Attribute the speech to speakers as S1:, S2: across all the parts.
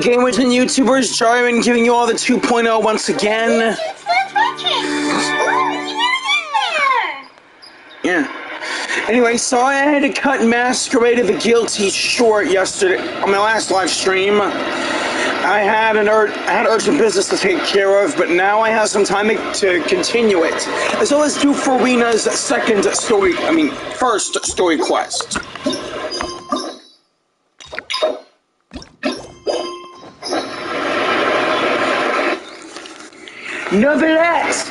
S1: gamers and YouTubers, Jyran giving you all the 2.0 once again. Yeah. Anyway, so I had to cut Masquerade of the Guilty short yesterday on my last live stream. I had urgent business to take care of, but now I have some time to continue it, as well as do Furina's first story quest. Novelette!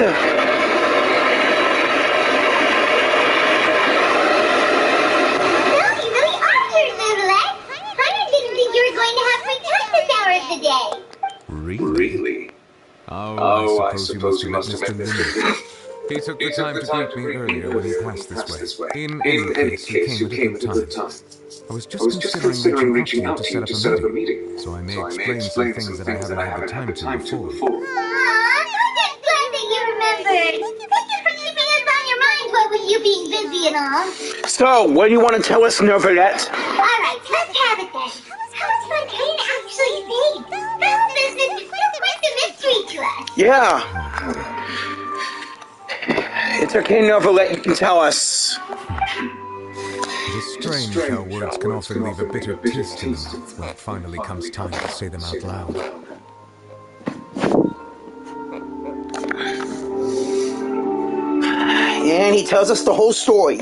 S2: Really? Oh, I suppose you must have met Mr. Lim.
S3: He took the time to greet me earlier when he passed this way. In any case, you came at a good time. I was just considering reaching out to you to set up a meeting, so I may explain some things that I haven't had the time to before.
S4: I'm glad that you remembered. Thank you for keeping us on your mind, what with you being busy and all.
S1: So, what do you want to tell us, Novelette?
S4: Alright, let's have it then. How is Fontaine actually saved? The whole business is still quite a mystery to us.
S1: Yeah. It's okay, Novelette, you can tell us.
S3: It is strange how words can often leave a bitter taste in the mouth when it finally comes time to say them out loud.
S1: And he tells us the whole story,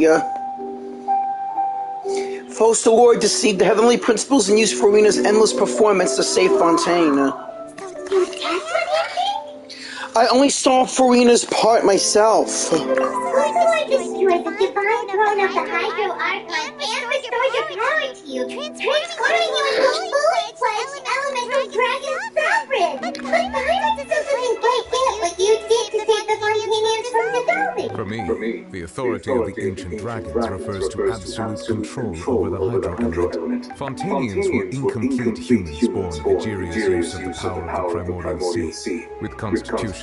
S1: First, the Lord deceived the heavenly principles and used Furina's endless performance to save Fontaine. I only saw Furina's part myself.
S4: The Lord destroyed the divine throne of the Hydro Archon and restored your power to you, transforming you into a fully fledged elemental dragon sovereign. But Furina simply can't get what you did to save the Fontainians from the building.
S3: For me, the authority of the ancient dragons refers to absolute control over the Hydro element. Fontainians were incomplete humans born Jyran's use of the power of the primordial sea, with constitutions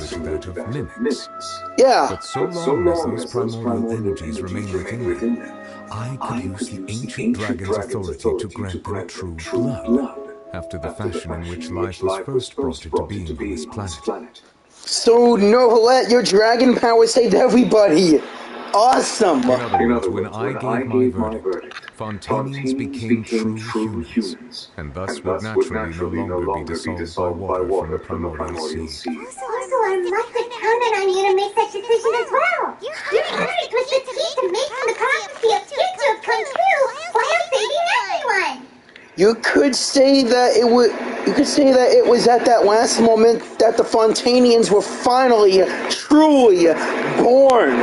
S3: similar to that of mimics.
S1: Yeah.
S3: But so long as those primordial energies remain within them, I could use the ancient dragon's authority to grant them true blood, after the fashion in which life was first brought into being on this planet.
S1: So, Novelette, your dragon power saved everybody! Awesome!
S3: In other words, when I gave my verdict, Fontainians became true humans, and thus would naturally no longer be dissolved by water from the primordial sea.
S4: Also, I must have counted on you to make such decision as well. Your verdict was the key to making the prophecy of Future come true while saving everyone.
S1: You could say that it was at that last moment that the Fontainians were finally, truly born.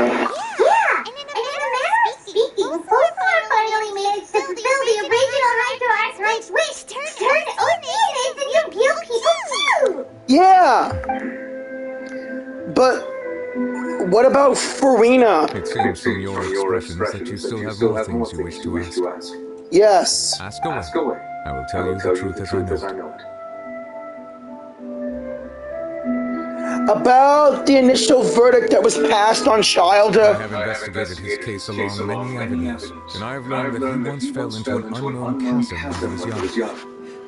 S1: Yeah! But what about Furina?
S3: It seems from your expressions that you still have more things you wish to ask.
S1: Yes.
S3: Ask away. I will tell you the truth as I know it.
S1: About the initial verdict that was passed on Child.
S3: I have investigated his case along many avenues, and I have learned that he once fell into an unknown chasm when he was young.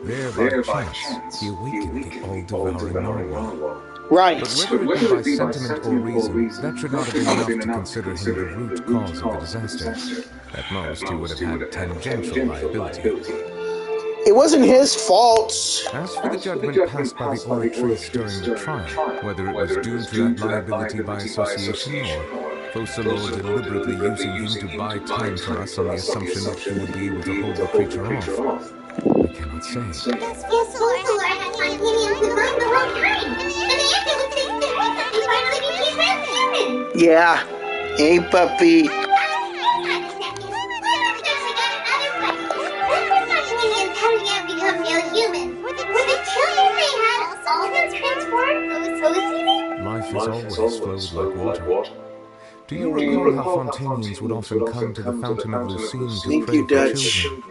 S3: There, by chance, he awakened the all-devouring narwhal.
S1: Right.
S3: But whether it be by sentiment or reason, that should not have been enough to consider him the root cause of the disaster. At most, he would have had tangential liability.
S1: It wasn't his fault.
S3: As for the judgment passed by the oratress during the trial, whether it was due to that liability by association or Focalor deliberately using him to buy time for us on the assumption that he would be able to hold the creature off, I cannot say.
S4: Focalor had Fontainians designed the wrong time, and the answer was the reason he finally became transhuman.
S1: Yeah. Hey, puppy.
S3: Life has always flowed like water. Do you recall how Fontainians would often come to the Fountain of Lucine to pray for children?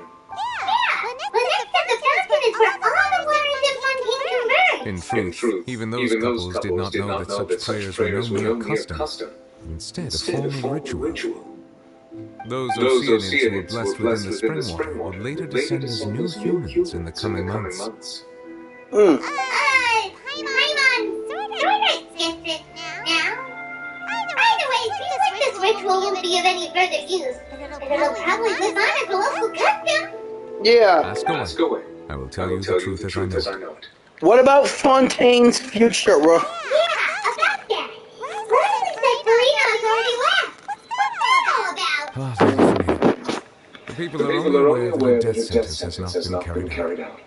S3: In truth, even those couples did not know that such prayers were no mere custom, instead a formal ritual. Those Oceanians who were blessed within the spring water would later descend as new humans in the coming months.
S4: Paimon sort of gets it now. By the way, it seems like this ritual won't be of any further use, but it'll probably live on as a local custom.
S1: Yeah.
S3: Ask away. I will tell you the truth as I know it.
S1: What about Fontaine's future,
S4: Yeah, about that. Leslie said Furina has already left. What's that all about?
S3: Ah, the people are only aware that her death sentence has not been carried out.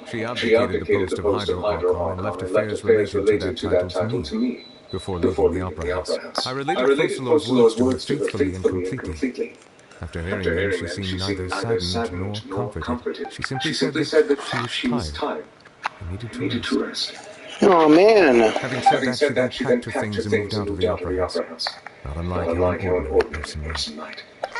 S3: She abdicated the post of Hydro-Archon and left affairs related to that title to me before leaving the Opera House. I related Focalor's words to her faithfully and completely. After hearing them, she seemed neither saddened nor comforted. She simply said that she was tired and needed to rest.
S1: Oh, man.
S3: Having said that, she then packed her things and moved out of the Opera House. Not unlike how an ordinary person might.
S4: But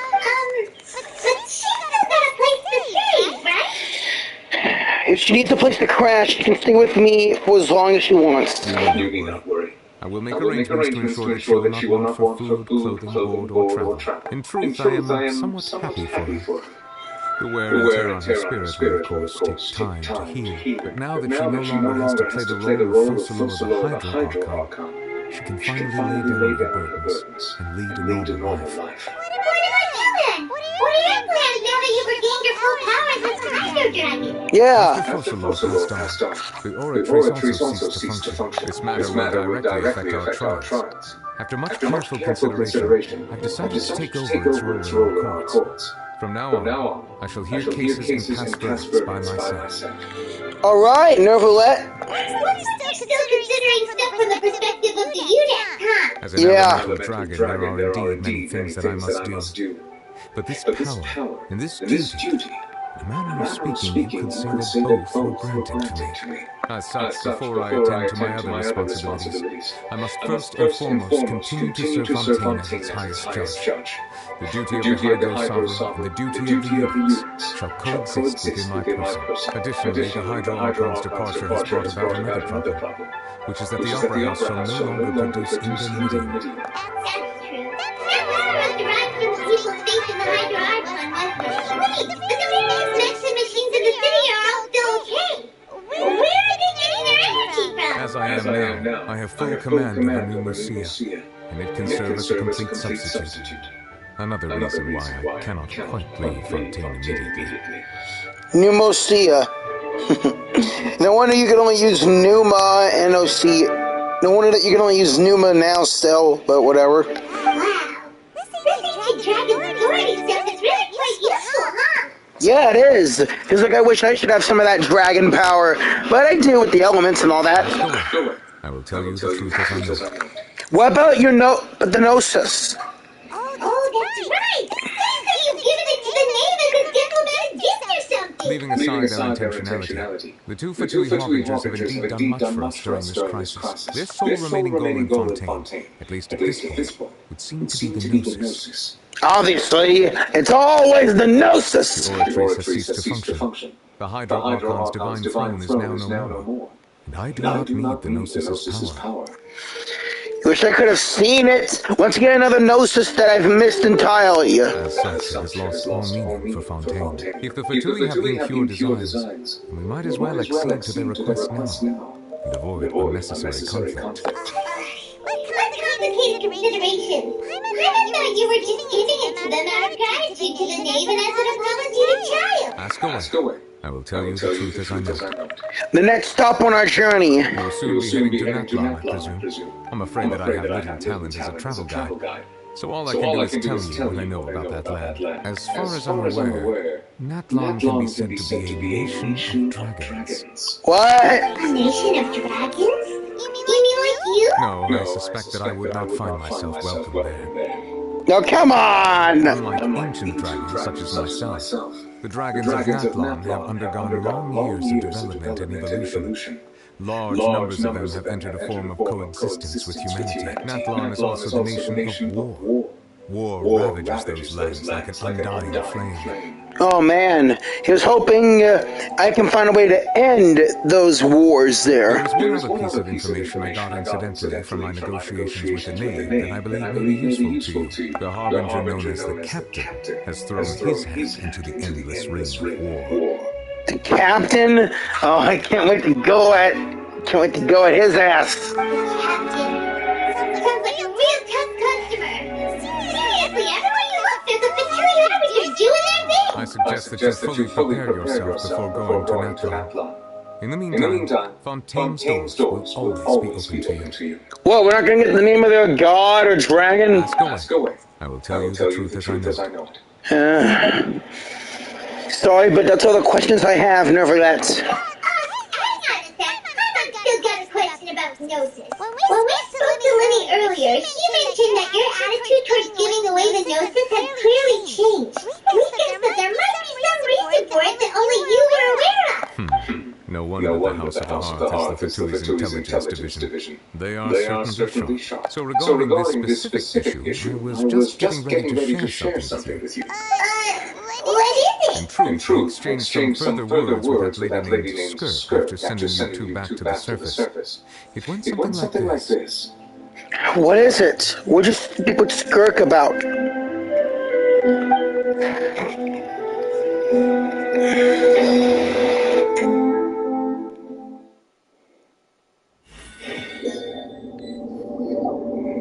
S4: she's still got a place to stay, right?
S1: If she needs a place to crash, she can stay with me for as long as she wants.
S3: You need not worry. I will make arrangements to ensure that she will not want for food, clothing, board, or travel. In truth, I am somewhat happy for her. The wear and tear on her spirit will, of course, take time to heal. But now that she no longer has to play the role of Focalor the Hydro-Archon, she can finally lay down her burdens and lead a normal life.
S4: What about you then? What are your plans now that you've regained your full powers as a Hydro Dragon?
S1: Yeah.
S3: After Focalor passed on, the Oratrice also ceased to function. This matter will directly affect our trials. After much careful consideration, I've decided to take over its role in our courts. From now on, I shall hear cases and pass verdicts by myself.
S1: All right, Nervalette.
S4: You're still considering stuff from the perspective of the UDEC, huh?
S3: As an elemental dragon, there are indeed many things that I must do. But this power and this duty, in a manner of speaking, you could say that both were granted to me. As such, before I attend to my other responsibilities, I must first and foremost continue to serve Fontaine as its highest judge. The duty of the Hydro Sovereign and the duty of the Vids shall coexist within my person. Additionally, the Hydro-Archon's departure has brought about another problem, which is that the Opera House shall no longer produce indemnity.
S4: That's true. That power was derived from the people's faith in the Hydro-Archon, wasn't it? Wait, but the various medicine machines in the city are all still okay. Where are they getting their energy from?
S3: As I am now, I have full command of the new Lucia, and it can serve as a complete substitute. Another reason why I cannot quite leave Fontaine immediately.
S1: Pneumocia. No wonder you can only use Pneuma and OC. No wonder that you can only use Pneuma now still, but whatever.
S4: Wow. This ancient dragon authority stuff is really quite useful, huh?
S1: Yeah, it is. Feels like I wish I should have some of that dragon power, but I do with the elements and all that.
S3: I will tell you the truth as I know.
S1: What about your the Gnosis?
S4: Oh, that's right! Seems that you've given it to the knave as a diplomatic gift or something!
S3: Leaving aside their intentionality, the two Fatui Harbingers have indeed done much for us during this crisis. Their sole remaining goal in Fontaine, at least at this point, would seem to be the Gnosis.
S1: Obviously, it's always the Gnosis!
S3: The Oratrice has ceased to function. The Hydro-Archon's divine throne is now no more. And I do not need the Gnosis' power.
S1: Wish I could have seen it. Once again, another Gnosis that I've missed entirely.
S3: As such, it has lost all meaning for Fontaine. If the Fatui have impure designs, then we might as well accede to their request now, and avoid unnecessary conflict.
S4: What complicated consideration? I thought you were just giving it to them out of gratitude to the knave and as an apology to child.
S3: Ask away. I will tell you the truth as I know it.
S1: The next stop on our journey.
S3: We'll soon be heading to Natlan, I presume. I'm afraid that I have little talent as a travel guide, so all I can do is tell you what I know about that land. As far as I'm aware, Natlan can be said to be a nation of dragons.
S1: What?
S4: A nation of dragons? You mean like you?
S3: No, I suspect that I would not find myself welcome there.
S1: No, come on!
S3: Unlike ancient dragons such as myself, the dragons of Natlan have undergone long years of development and evolution. Large numbers of them have entered a form of coexistence with humanity. Natlan is also the nation of war. War ravages those lands like an undying flame.
S1: Oh man, he was hoping I can find a way to end those wars there.
S3: There is one other piece of information I got incidentally from my negotiations with the knave that I believe may be useful to you. The Harbinger known as the Captain has thrown his hat into the endless reign of war.
S1: The captain? Oh, I can't wait to go at his ass.
S4: Captain. Sounds like a real tough customer. Seriously, everywhere you look, there's a peculiarities doing their thing.
S3: I suggest that you fully prepare yourself before going to Natlan. In the meantime, Fontaine's doors will always be open to you.
S1: Well, we're not going to get the name of their god or dragon?
S3: Ask away. I will tell you the truth as I know it.
S1: Sorry, but that's all the questions I have, Neverlet.
S4: Hang on a sec. I've still got a question about Gnosis. When we spoke to Lenny earlier, he mentioned that your attitude towards giving away the Gnosis had clearly changed. We guessed that there must be some reason for it that only you were aware of.
S3: No wonder the House of the Hearth has the Fatouli's Intelligence Division. They are certainly sharp. So regarding this specific issue, I was just getting ready to share something with you.
S4: What is it?
S3: In truth, we exchanged some further words with that lady named Skirk after sending you two back to the surface. It went something like this.
S1: What is it? What'd you speak with Skirk about?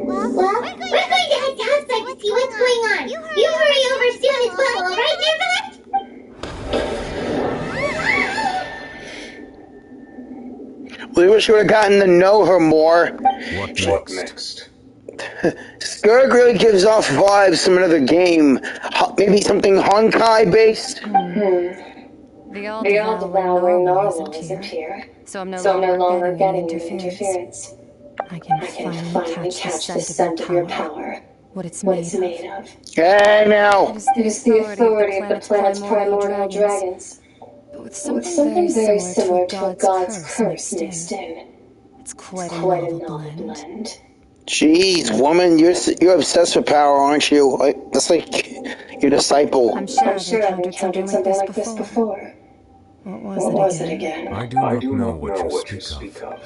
S4: Well, we're going to head outside to see what's going on. You hurry over soon as well, alright, Neverlet?
S1: We wish we would have gotten to know her more.
S3: What next?
S1: Skirk really gives off vibes from another game. Maybe something Honkai based?
S5: The all-devouring normal isn't here, so I'm no longer getting interference. I can finally catch the scent of your power, what it's made of.
S1: Hey, now!
S5: It is the authority of the planet's primordial dragons, but with something very similar to a god's curse mixed in. It's quite a novel blend.
S1: Jeez, woman, you're obsessed with power, aren't you? That's like your disciple.
S5: I'm sure I've encountered something like this before. What was it again?
S3: I do not know what you speak of.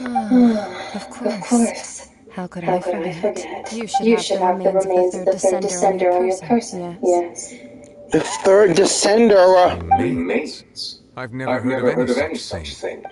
S5: Of course. How could I forget? You should have the remains of the third descender on your person. Yes.
S1: The third descender?
S3: Remains? I've never heard of any such thing.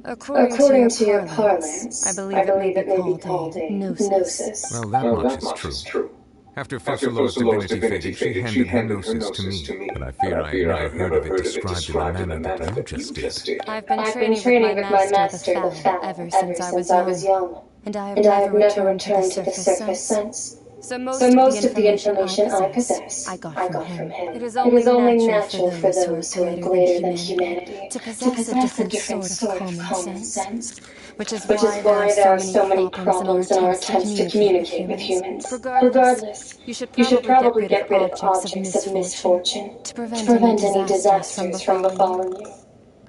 S5: According to your parlance, I believe it may be called a gnosis.
S3: Well, that much is true. After Furina's divinity faded, she handed her gnosis to me, but I fear I never heard of it described in the manner that you just did.
S5: I've been training with my master, the Fowl, ever since I was young, and I have never returned to the surface since. So most of the information I possess, I got from him. It is only natural for those who are greater than humanity to possess a different sort of common sense, which is why there are so many problems in our attempts to communicate with humans. Regardless, you should probably get rid of objects of misfortune to prevent any disasters from befalling you.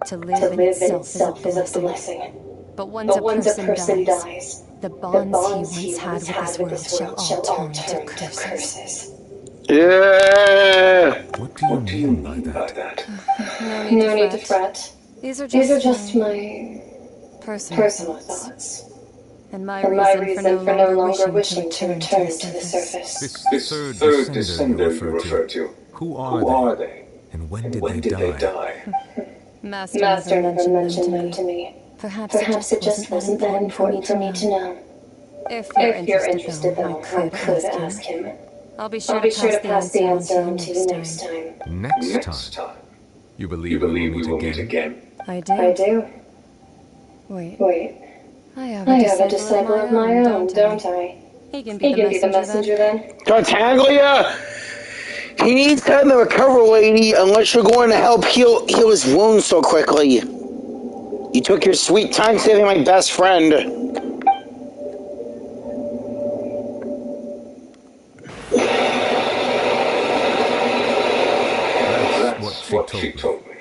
S5: To live in itself is a blessing. But once a person dies, the bonds he once had with this world shall all turn to curses.
S1: Yeah!
S3: What do you mean by that?
S5: No need to fret. These are just my personal thoughts. And my reason for no longer wishing to return to the surface.
S3: This third descender you refer to, who are they? And when did they die?
S5: Master never mentioned them to me. Perhaps it just wasn't that important for me to know. If you're interested, though, I could ask him. I'll be sure to pass the answer on to you next time.
S3: Next time? You believe we will meet again?
S5: I do. Wait. I have a disciple of my own, don't I? He can be the messenger then.
S1: Tartaglia! He needs to have the recover lady unless you're going to help heal his wounds so quickly. You took your sweet time saving my best friend.
S3: That's what she told me.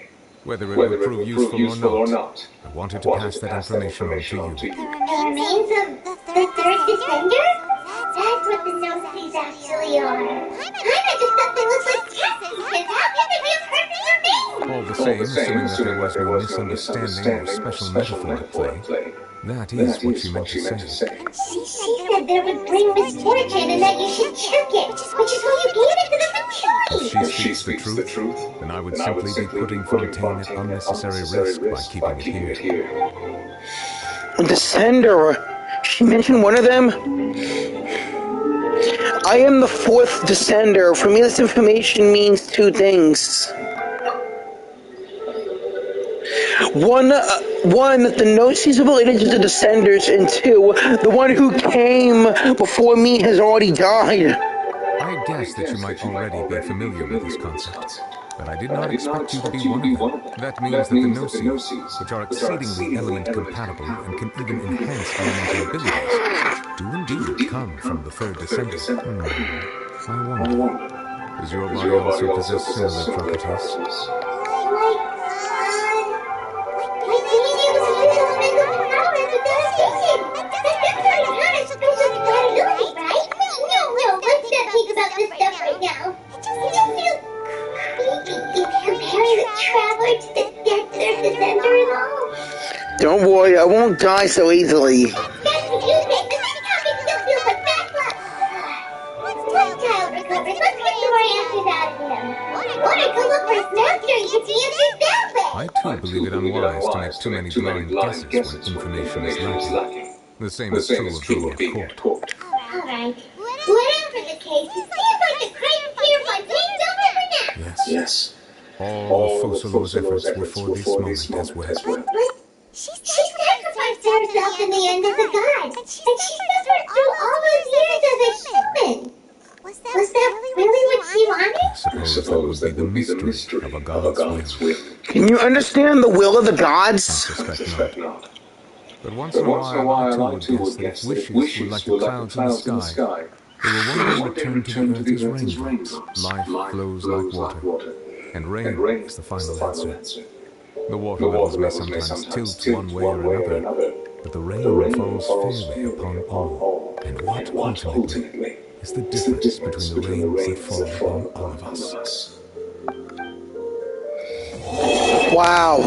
S3: Whether it would prove useful or not, I wanted to pass that information on to you.
S4: The remains of the third descender? That's what the Gnosis actually are. I just thought they looked like cactuses. How could they be a perfect thing?
S3: All the same, assuming that there was no misunderstanding or special metaphor at play, that is what she meant to say.
S4: She said said that it would bring misfortune and that you should check it, which is why you gave it to them for choice.
S3: If she speaks the truth, then I would simply be putting Fontaine at unnecessary risk by keeping it here.
S1: The sender. She mentioned one of them. I am the fourth descender. For me, this information means two things. One, that the Gnosis are related to the descenders, and two, the one who came before me has already died.
S3: I guess that you might already be familiar with this concept, but I did not expect you to be one of them. That means that the Gnosis, which are exceedingly element-compatible and can even enhance elemental abilities, do indeed come from the third descender. I wonder, does your body also possess similar properties?
S1: Don't worry, I won't die so easily.
S3: I too believe it unwise to make too many blind guesses when information is lacking. The same is true of being at court.
S4: Alright. Whatever the case, it seems like the great fear Fontaine's over for now.
S3: Yes. All of Focal's efforts were for this moment as well.
S4: She sacrificed herself in the end as a god, and she suffered through all those years as a human. Was that really what she wanted?
S3: I suppose that would be the mystery of a god's will.
S1: Can you understand the will of the gods?
S3: I suspect not. But once in a while, I too would guess that if wishes were like the clouds in the sky, they will one day return to the earth as raindrops. Life flows like water, and rain is the final answer. The water levels may sometimes tilt one way or another, but the rain falls fairly upon all. And what ultimately is the difference between the rains that fall upon all of us?
S1: Wow.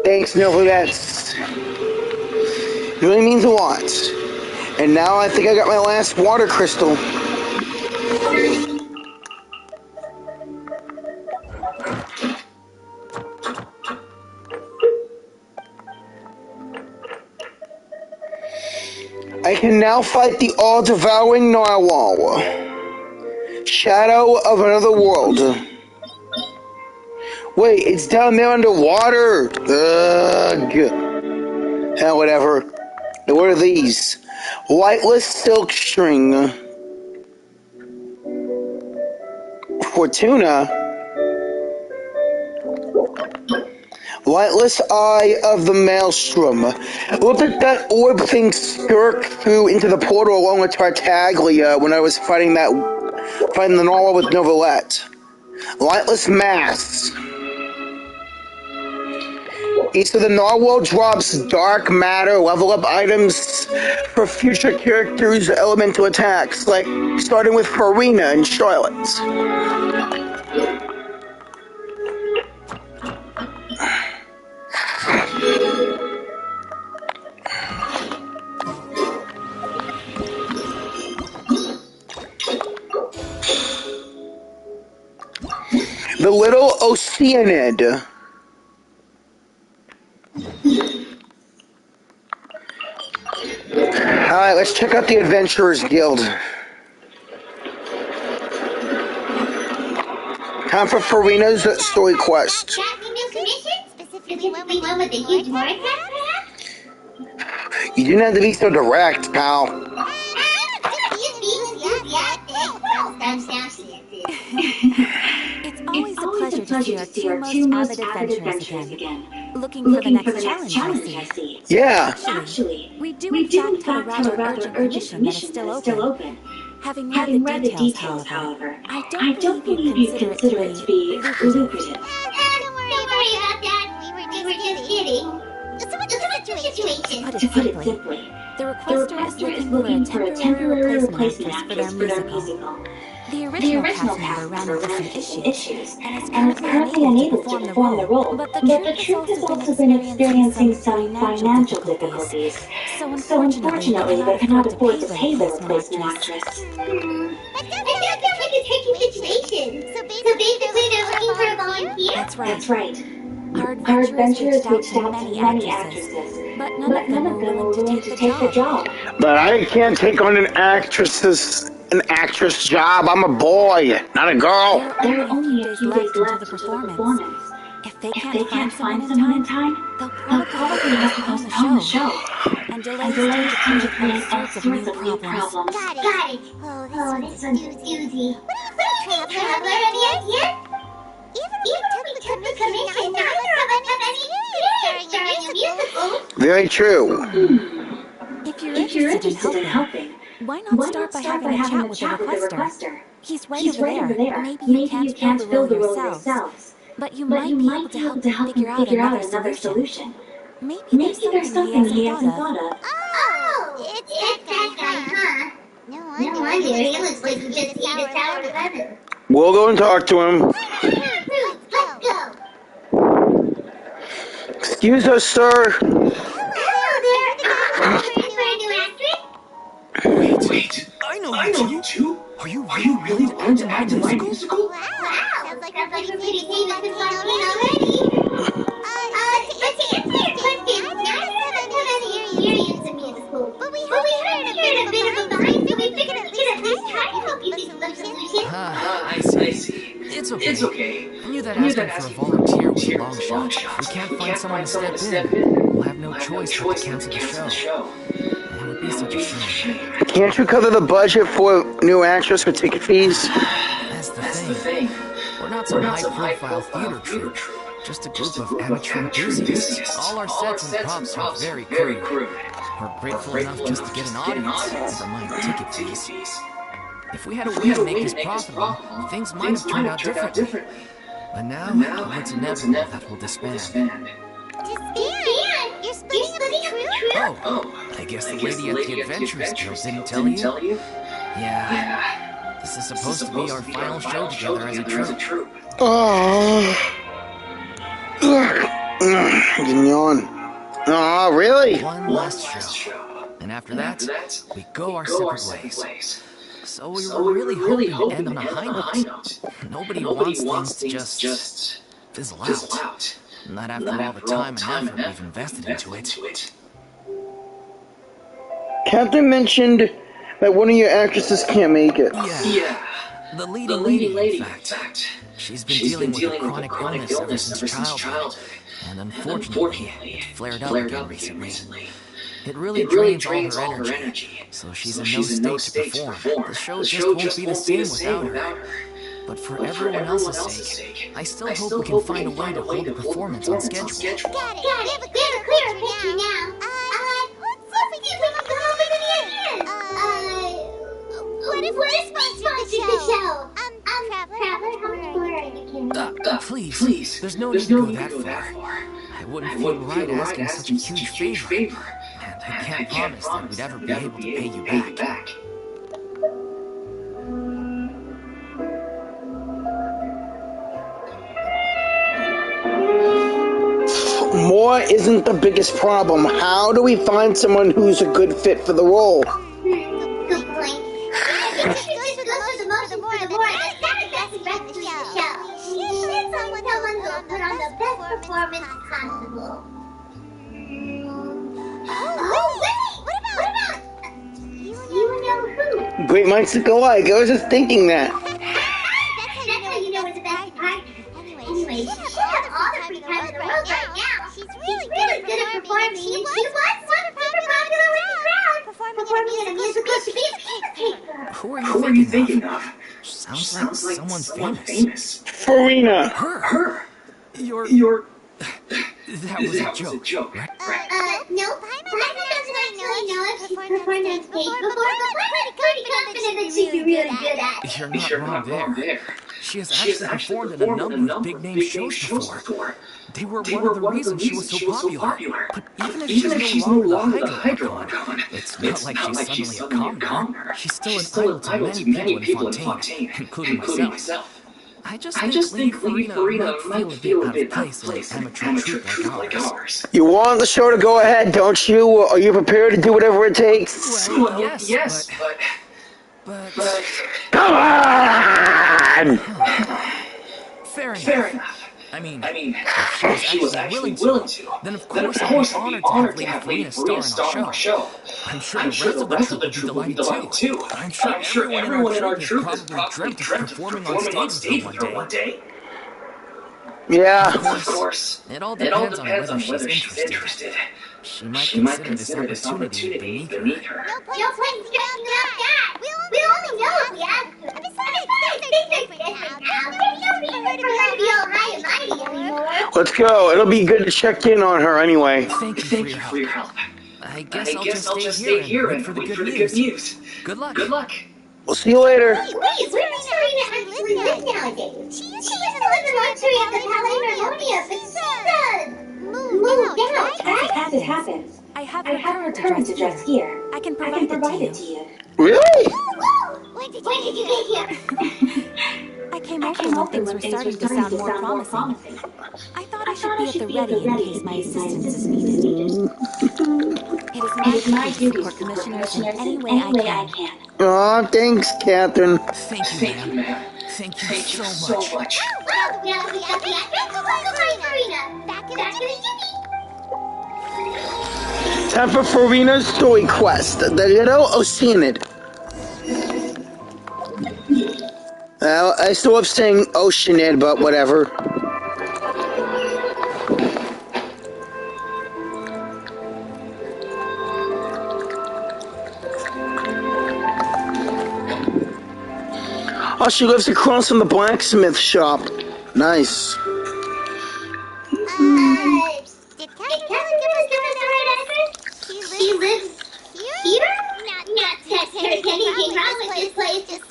S1: Thanks, Novelets. It really means a lot. And now I think I got my last water crystal. I can now fight the all-devouring narwhal. Shadow of another world. Wait, it's down there underwater. Ugh. Hell, whatever. And what are these? Lightless silk string. Fortuna. Lightless eye of the maelstrom. Look like that orb thing skirked through into the portal along with Tartaglia when I was fighting the narwhal with Novelette. Lightless mass. Each of the narwhal drops dark matter level up items for future characters' elemental attacks, like starting with Furina and Charlotte. The little Oceanid. Alright, let's check out the Adventurers Guild. Time for Furina's story quest. You didn't have to be so direct, pal.
S5: It's always a pleasure to see our two most avid adventurers again. Looking for the next challenge, I see.
S1: Yeah.
S5: Actually, we do in fact have a rather urgent mission that is still open. Having read the details, however, I don't believe you consider it to be lucrative.
S4: Don't worry about that. We were just kidding. So what's the situation?
S5: To put it simply, the requester is looking for a temporary replacement actress for their musical. The original cast member ran into some issues and is currently unable to perform the role, but the troupe has also been experiencing some financial difficulties. So unfortunately, they cannot afford to pay the replacement actress.
S4: That sounds like a tricky situation. So basically, they're looking for a volunteer?
S5: That's right. Our adventurers reached out to many actresses, but none of them were willing to take the job.
S1: But I can't take on an actress job. I'm a boy, not a girl.
S5: There are only a few days left until the performance. If they can't find someone in time, they'll probably have to postpone the show. And delays tend to create all sorts of new problems.
S4: Got it. Oh, this one's a doozy. What do you think, Traveler? Any idea? Even if we took the commission, neither of us have any experience starring a musical.
S1: Very true.
S5: If you're interested in helping, why not start by having a chat with the requester? He's right over there. Maybe you can't fill the role yourselves, but you might be able to help him figure out another solution. Maybe there's something he hasn't thought of.
S4: Oh, it's that guy, huh? No wonder, he looks like he just ate a Tower of Heaven.
S1: We'll go and talk to him.
S4: Let's go.
S1: Excuse us, sir.
S4: Hello there. Looking for a new actress?
S6: Wait, I know you two. Are you really going to act in my musical?
S4: Wow, sounds like a pretty famous Fontaine already. But to answer your question, neither of us have any experience in musical. But we heard a bit of a vibe, so we figured we could at least try to help you think of a solution.
S6: I see. It's okay.
S7: I knew that asking for a volunteer was a long shot. If we can't find someone to step in, we'll have no choice but to cancel the show. That would be such a shame.
S1: Can't you cover the budget for new actress for ticket fees?
S7: That's the thing. We're not some high-profile theater troupe. Just a group of amateur enthusiasts. All our sets and props are very crude. We're grateful enough just to get an audience, never mind ticket fees. If we had a way to make this profitable, things might have turned out differently. But now, it's inevitable that we'll disband.
S4: Disband? You're splitting up the troupe?
S7: Oh, I guess the lady at the Adventurers Guild didn't tell you? Yeah. This is supposed to be our final show together as a troupe.
S1: Oh. I can yawn. Oh, really?
S7: One last show. And after that, we go our separate ways. So we were really hoping to end on a high note. Nobody wants things to just fizzle out. Not after all the time and effort we've invested into it.
S1: Captain mentioned that one of your actresses can't make it.
S7: Yeah. The leading lady, in fact. She's been dealing with a chronic illness ever since childhood. And unfortunately, it flared up again recently. It really drains all her energy, so she's in no state to perform. The show just won't be the same without her. But for everyone else's sake, I still hope we can find a way to hold the performance on schedule.
S4: Got it. We have a clearer picture now. Let's see if we can come up with any ideas. What if we sponsored the show? Traveler, how much more are you carrying?
S7: Please, there's no need to go that far. I wouldn't feel right asking such a huge favor. And I can't promise that we'd ever be able to pay you back.
S1: More isn't the biggest problem. How do we find someone who's a good fit for the role?
S4: Good point. I think we should go through the motions for the more best represents the show. You should someone who will put on the best performance possible. Oh, wait! What about... You know who?
S1: Great minds think alike. I was just thinking that.
S4: That's how you know it's the best part. Anyway, she has all the free time in the world right now. She's really good at performing, and she was super popular with the crowd, performing in a musical piece of paper.
S7: Who are you thinking of? Sounds like someone famous.
S1: Furina.
S7: Her? You're... That was a joke, right?
S4: No. Paimon doesn't actually know if she's performed on stage before, but we're pretty confident that she'd be really good at it.
S7: You're not wrong there. She has actually performed in a number of big-name shows before. They were one of the reasons she was so popular. But even if she's no longer the Hydro icon, it's not like she's suddenly a commoner. She's still an idol to many people in Fontaine, including myself. I just think Lady Furina might feel a bit out of place in an amateur troupe like ours.
S1: You want the show to go ahead, don't you? Are you prepared to do whatever it takes?
S7: Well, yes, but...
S1: Come on!
S7: Fair enough. I mean, if she was actually willing to, then of course I'd be honored to have Lady Furina star in our show. I'm sure the rest of the troupe would be delighted too. I'm sure everyone in our troupe has probably dreamt of performing on stage with her one day.
S1: Yeah.
S7: Of course, it all depends on whether she's interested. She might consider this opportunity beneath her.
S4: No point stressing about that. We only know if we ask her. Besides, things are different now. There's no reason for her to be all high and mighty anymore.
S1: Let's go. It'll be good to check in on her anyway.
S7: Thank you for your help. I guess I'll just stay here and wait for the good news. Good luck.
S1: We'll see you later.
S4: Wait, where does Furina actually live nowadays? She used to live in the luxury of the Palais Harmonia, but she's moved out.
S8: As it happens, I have her current address here. I can provide it to you.
S1: Really?
S4: When did you get here?
S8: I came over when things were starting to sound more promising. I thought I should be at the ready in case my assistance is needed. It is my duty to support commissioners in any way I can.
S1: Aw, thanks, Catherine.
S7: Thank you, ma'am. Thank you so much.
S4: Well, we got the address. Goodbye, Furina. Back in the
S1: Time for Furina's story quest, the Little Oceanid. Well, I still love saying Oceanid, but whatever. Oh, she lives across from the blacksmith shop. Nice.
S4: Did Catherine give us the right address? She lives here? Not that there's anything wrong with this place, just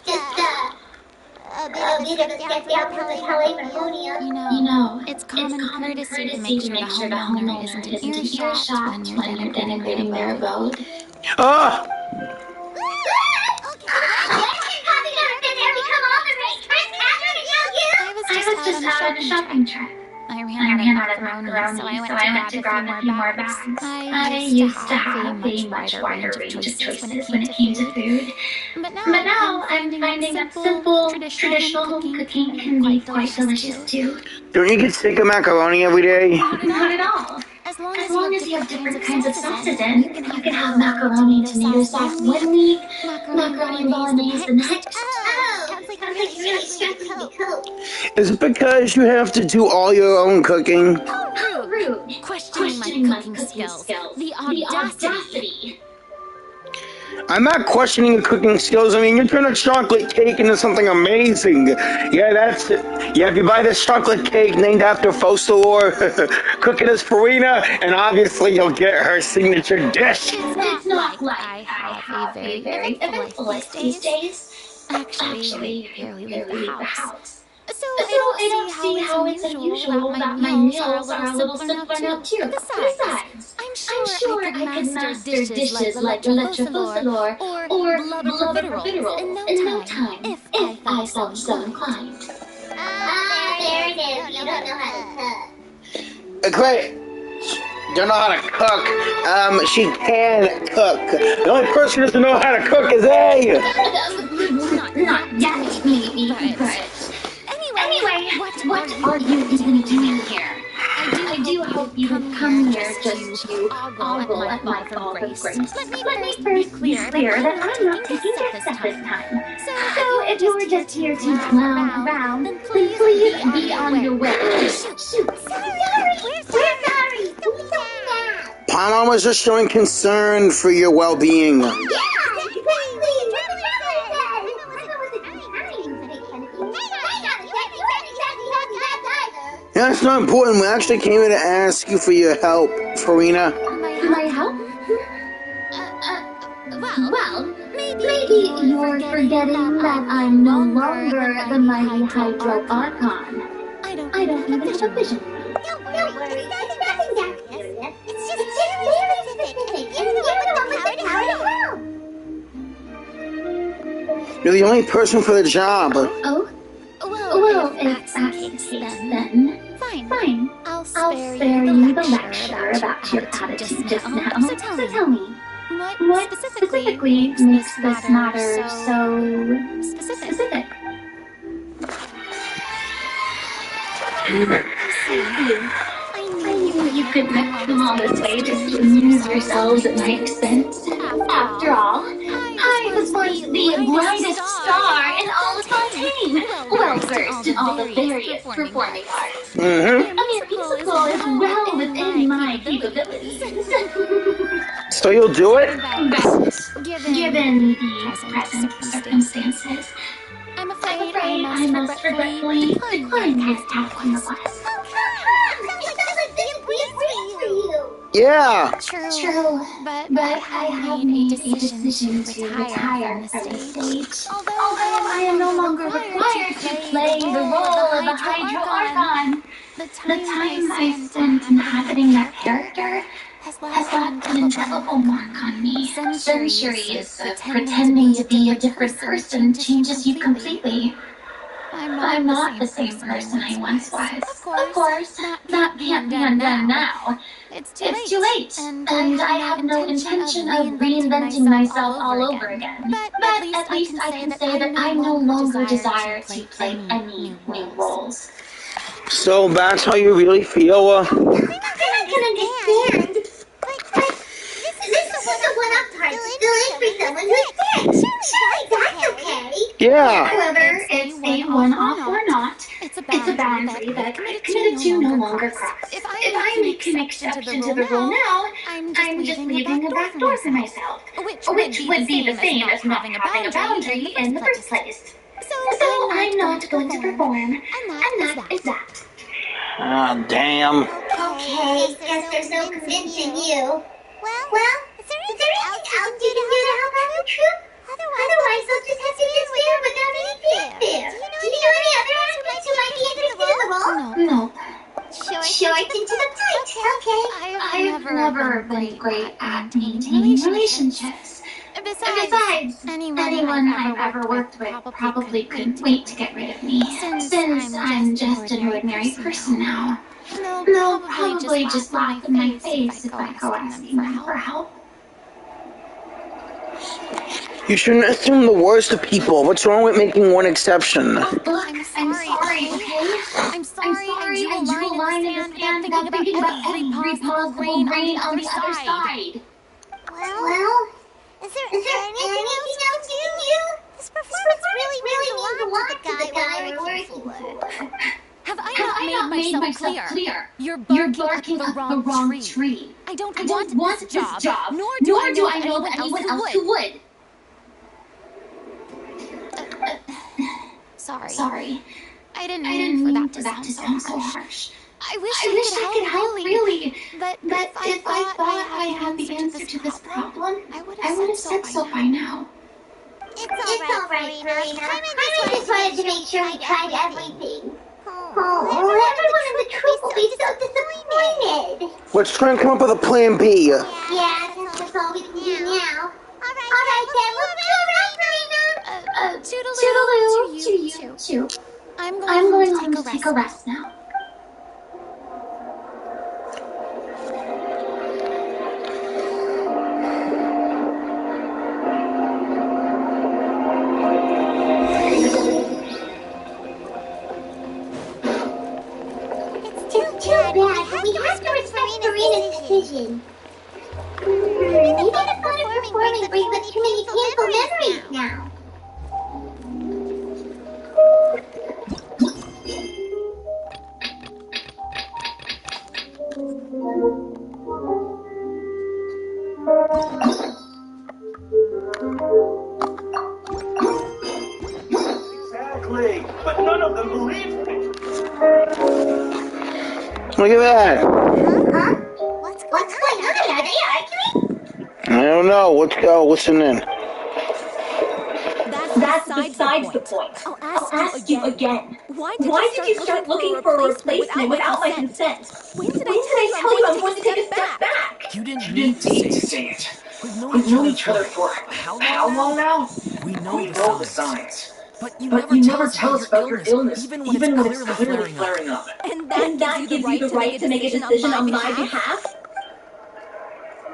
S4: a bit of a step down from the Palais Harmonia.
S8: You know, it's common courtesy to make sure the homeowner isn't in earshot when you're denigrating their abode.
S1: Ah!
S8: I was just out on a shopping trip. I ran out of macaroni, so I went to grab a few more bags. I used to have a much wider range of choices when it came to food. But now I'm finding that simple, traditional home cooking can be quite delicious too.
S1: Don't you get sick of macaroni every day?
S8: Not at all. As long as you have different kinds of sauces in, you can have macaroni and tomato sauce one week, macaroni and bolognese the next.
S4: Sounds like a really struggling to cope.
S1: Is it because you have to do all your own cooking?
S8: How rude! Questioning my cooking skills. The audacity.
S1: I'm not questioning your cooking skills. I mean, you turn a chocolate cake into something amazing. Yeah, that's it. Yeah, if you buy this chocolate cake named after Focalor, cook it as Furina, and obviously you'll get her signature dish.
S8: It's not like I have a very eventful life these days. Actually, barely leave the house. So I don't see how it's unusual that my meals are a little simpler now too. Besides, I'm sure I could master dishes like leche Focalor or blubber bitterolls in no time if I felt so inclined.
S4: There it is. You don't know how to cook.
S1: Great. Don't know how to cook. She can cook. The only person who doesn't know how to cook is A.
S8: Not yet, maybe, but... Anyway, what are you even doing here? I do hope you have come here just to ogle at my fall from grace. Let me first be clear that I'm not taking guests at this time. So if you were just here to clown around, then please be on your way. Shoot.
S4: We're sorry.
S1: Paimon was just showing concern for your well-being.
S4: Yeah,
S1: That's not important. We actually came here to ask you for your help, Furina.
S8: My help? Well, maybe you're forgetting that I'm no longer the mighty Hydro Archon. I don't even have a vision.
S4: Don't worry. It's nothing that serious. It's just very specific. You're the one with the power to help.
S1: You're the only person for the job.
S8: Oh? Well, that's the case, then fine. I'll spare you the lecture about your attitude just now. So tell me, what specifically makes this matter so specific? I knew you couldn't have come all this way just to amuse yourselves at my expense. After all, I was once the brightest star in all of Fontaine, well versed in all the various performing arts. A mere musical is well within my capabilities.
S1: So you'll do it?
S8: Given the present circumstances, I'm afraid I must regretfully decline your casting request.
S1: Yeah.
S8: True, but I have made a decision to retire from the stage. Although I am no longer required to play the role of a Hydro Archon, the time I spent inhabiting that character has left an indelible mark on me. Centuries of pretending to be a different person changes you completely. I'm not the same person I once was. Of course, that can't be undone now. It's too late, and I have no intention of reinventing myself all over again. But at least I can say that I no longer desire to play any new roles.
S1: So that's how you really feel?
S4: I can understand. But this is the one-off part still is for someone who's sick. Surely that's okay.
S1: Yeah.
S8: Whether it's a one-off or not, it's a boundary that I've committed to no longer cross. If I make an exception to the rule now, I'm just leaving a back door for myself, which would be the same as not having a boundary in the first place. So I'm not going to perform, and that is that.
S1: Ah, damn.
S4: Okay, guess there's no convincing you. Well, is there anything else you can do to help out the troupe? Otherwise, they'll just have to disappear without any fanfare. Do you know any other actors who might be interested in the role? No. Short into the point, okay.
S8: I've never been great at maintaining relationships. Besides, anyone I've ever worked with probably couldn't wait to get rid of me, since I'm just an ordinary person now. They'll probably just laugh in my face if I go asking them for help.
S1: You shouldn't assume the worst of people. What's wrong with making one exception?
S8: Look, I'm sorry, okay? I'm sorry I drew a line in the sand without thinking about every possible grain on the other side.
S4: Well, is there anything else you can do? This performance really means a lot to the guy we're working for.
S8: Have I not made myself clear? You're barking up the wrong tree. I don't want this job, nor do I know anyone else who would. Sorry. I didn't mean for that to sound so harsh. I wish I could help, really. But if I thought I had the answer to this problem, I would have said so by now.
S4: It's alright, Furina. I just wanted to make sure we tried everything. Everyone in the troupe will be so disappointed.
S1: Let's try and come up with a plan B.
S4: Yeah, that's all we can do now. Alright then, we'll do it right, Furina.
S8: Toodaloo to you too. I'm going home to take a rest now.
S4: It's too bad, but we have to respect Furina's decision. Maybe the fun of performing brings up too many painful memories now.
S6: Exactly, but none of them believe me.
S1: Look at that.
S4: Huh? What's going on? Are they arguing?
S1: I don't know. Let's go. Listen in.
S9: That's besides the point. I'll ask you again. Why did you start looking for a replacement without my consent? When did I tell you I'm going to take a step back?
S7: You didn't need to say it. We've known each other for how long now? We know the signs. But you never tell us about your illness, even when it's clearly flaring up.
S9: And that gives you the right to make a decision on my behalf?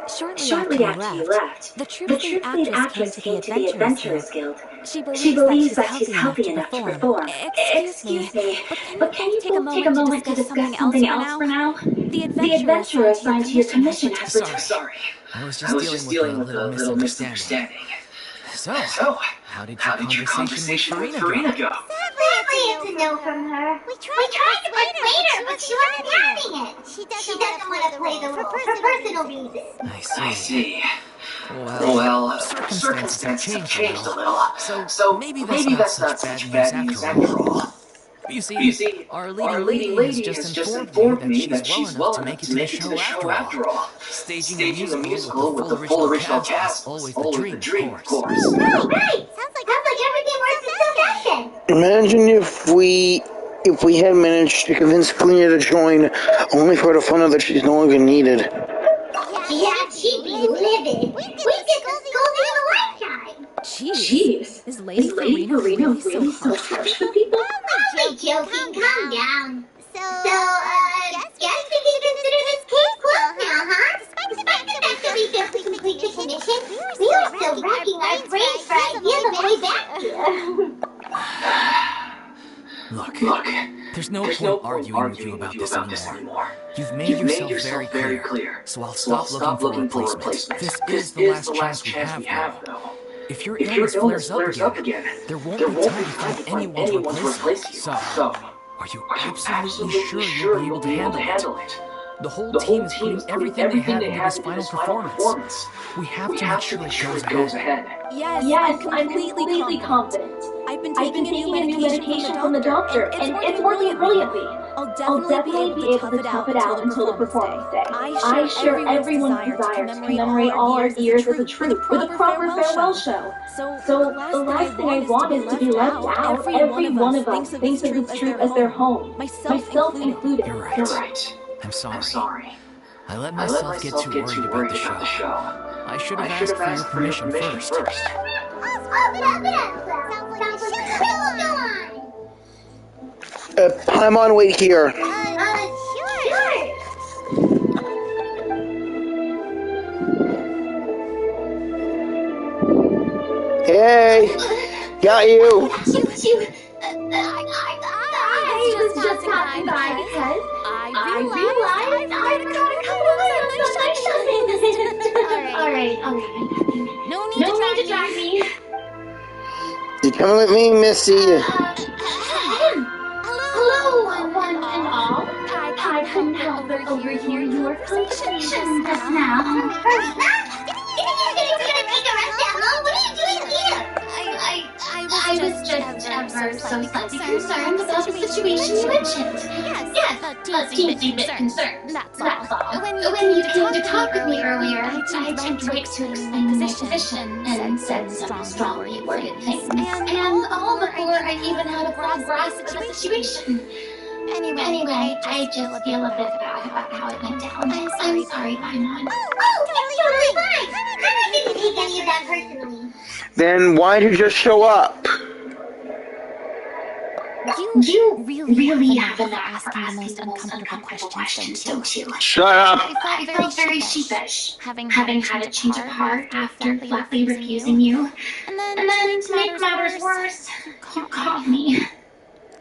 S5: Shortly after you left,
S9: the troop's lead actress came to the Adventurers Guild.
S5: She
S9: She
S5: believes
S9: believes that she's healthy enough to perform.
S5: Excuse me,
S9: but can you both take a moment to discuss something else for now? The adventurer assigned to your commission has returned.
S7: Sorry. I was just dealing with a little misunderstanding. So, how did your conversation with Furina go?
S4: Sadly, it's a no from her. We tried to persuade her, but she wasn't having it. She doesn't want to play the role for personal reasons.
S7: I see. Well, circumstances have changed a little. So maybe that's not such bad news after all. You see, our leading lady has just informed me that she's well enough to make it to the show after all. Staging a musical with the full original cast is always the dream, of course.
S4: Right. Sounds like everything works in succession.
S1: Imagine if we had managed to convince Furina to join, only for her to find out that she's no longer needed.
S4: Yeah, she'd be livid. We did the scolding of a lifetime.
S9: Jeez. Is Lady Furina really so harsh with people?
S4: Only joking. Calm down. So, guess we can consider this case closed now, huh? Despite the fact that we failed to complete the commission, we are still racking our brains for ideas on the way back here.
S7: Look, there's no point arguing with you about this anymore. You've made yourself very clear, so I'll stop looking for replacements. This is the last chance we have now. If your illness flares up again, there won't be time to find anyone to replace you. So, are you absolutely sure you'll be able to handle it? The whole team is putting everything they have into this final performance. We have to make sure it goes ahead.
S9: Yes, I'm completely confident. I've been taking a new medication from the doctor, and it's working brilliantly. I'll definitely be able to tough it out until the performance day. I share everyone's desire to commemorate all our years as a troupe with a proper farewell show. So the last thing I want is to be left out. Every one of us thinks of this troupe as their home, myself included.
S7: You're right. I'm sorry. I let myself get too worried about the show. I should have asked for your permission first.
S1: I'm on wait here.
S4: Sure.
S1: Hey, got you.
S4: I was just passing by because I realized I forgot a couple of items on my shopping list. All right. No need to drag me.
S1: You coming with me, Missy?
S4: Hello, one and all. I couldn't help but overhear your conversation just now. Didn't you say you were gonna take a rest that long? What are you doing here? I was just ever so slightly concerned about the situation you mentioned. Yes, a teensy bit concerned. That's all. When you came to talk with me earlier, I jumped right to explain my position and said some strongly worded things. And all before I even had a broad grasp of the situation. Anyway, I just feel a bit bad about how it went down. I'm sorry, Paimon. Oh, totally fine. I didn't take any of that personally.
S1: Then why did you just show up?
S4: You really have enough for asking the most uncomfortable questions, don't you?
S1: Shut up.
S4: I felt very sheepish, having had a change of heart after flatly refusing you. And then to make matters worse, you caught me.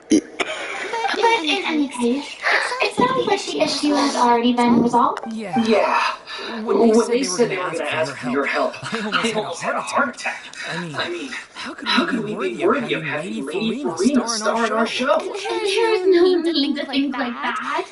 S4: But in any case, it sounds like the issue has already been resolved.
S7: Yeah. When they said they were going to ask for your help, I almost had a heart attack. I mean, how could we be worthy of having Lady Furina star in our show?
S4: There's no need to think like that.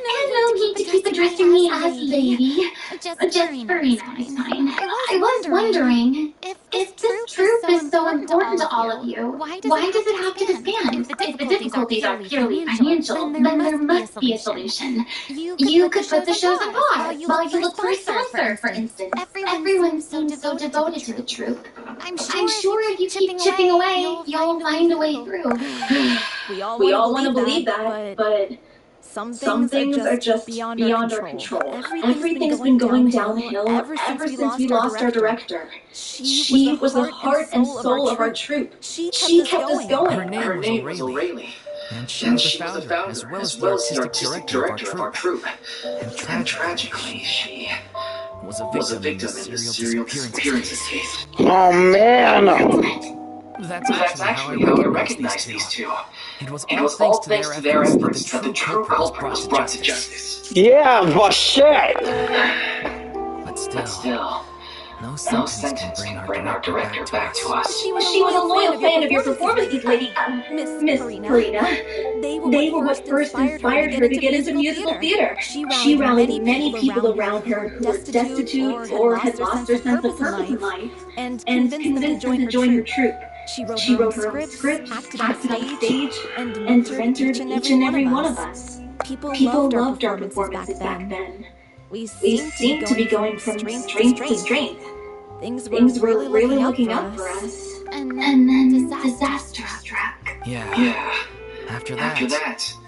S4: And no need to keep addressing me as lady. Just Furina is fine. I was wondering, if this troupe is so important to all of you, why does it have to disband? If the difficulties are purely financial, then there must be a solution. You could put the shows on pause while you look for a sponsor, for instance. Everyone seems so devoted to the troupe. I'm sure if you keep chipping away, you'll find a way through.
S9: We all want to believe that, but Some things are just beyond our control. Everything's been going downhill ever since we lost our director. She was the heart and soul of our troupe. She kept us going.
S7: Her name was O'Reilly. And she was the founder, as well as the artistic director of our troupe. And tragically, she was a victim in the serial disappearances case.
S1: Oh man!
S7: That's actually how I recognized these two. It was all thanks to their efforts that the true culprit was brought to justice.
S1: Yeah, but shit!
S7: But still, no sentence can bring our director back to us.
S9: She was a loyal fan of your performances, Lady Miss Furina. They were what first inspired her to get into musical theater. She rallied many people around her who were destitute or had lost their sense of purpose in life, and convinced them to join her troupe. She wrote her own scripts, acted on stage, and mentored each and every one of us. People loved our performances back then. We seemed to be going from strength to strength. Things were really looking up for us.
S4: And then disaster struck.
S7: Yeah. After that,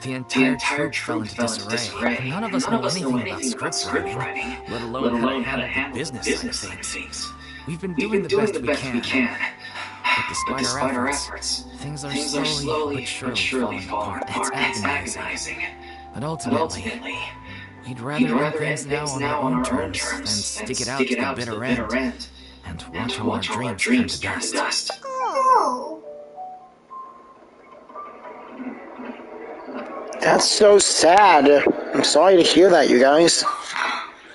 S7: the entire troupe fell into disarray. None of us know anything about script writing, let alone how to handle the business side of things. We've been doing the best we can. But despite our efforts, things are slowly but surely falling apart. It's agonizing. But ultimately, we'd rather end things now on our own terms than stick it out to the bitter end and watch all our dreams turn to dust.
S4: Oh.
S1: That's so sad. I'm sorry to hear that, you guys.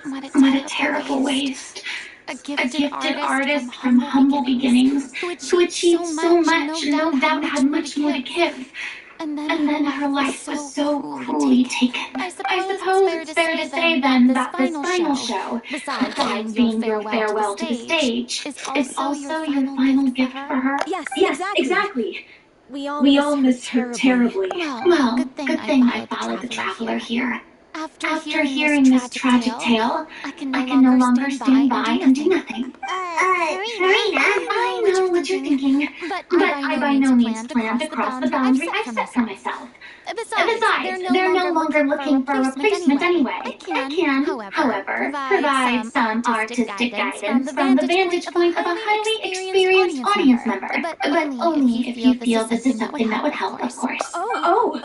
S4: What a terrible waste. A gifted artist from humble beginnings who achieved so much and no doubt had much more to give. And then her life was so cruelly taken. I suppose it's fair to say then that this final show, besides being your farewell to the stage, is also your final gift for her?
S9: Yes, exactly. We all miss her terribly.
S4: Well, good thing I followed the traveler here. After hearing this tragic tale, I can no longer stand by and do nothing. Furina, I know what you're thinking, but I by no means plan to cross the boundary I've set for myself. Besides, they're no longer looking for a replacement anyway. I can, however, provide some artistic guidance from the vantage point of a highly experienced audience member, but only if you feel this is something that would help, of course.
S9: Oh,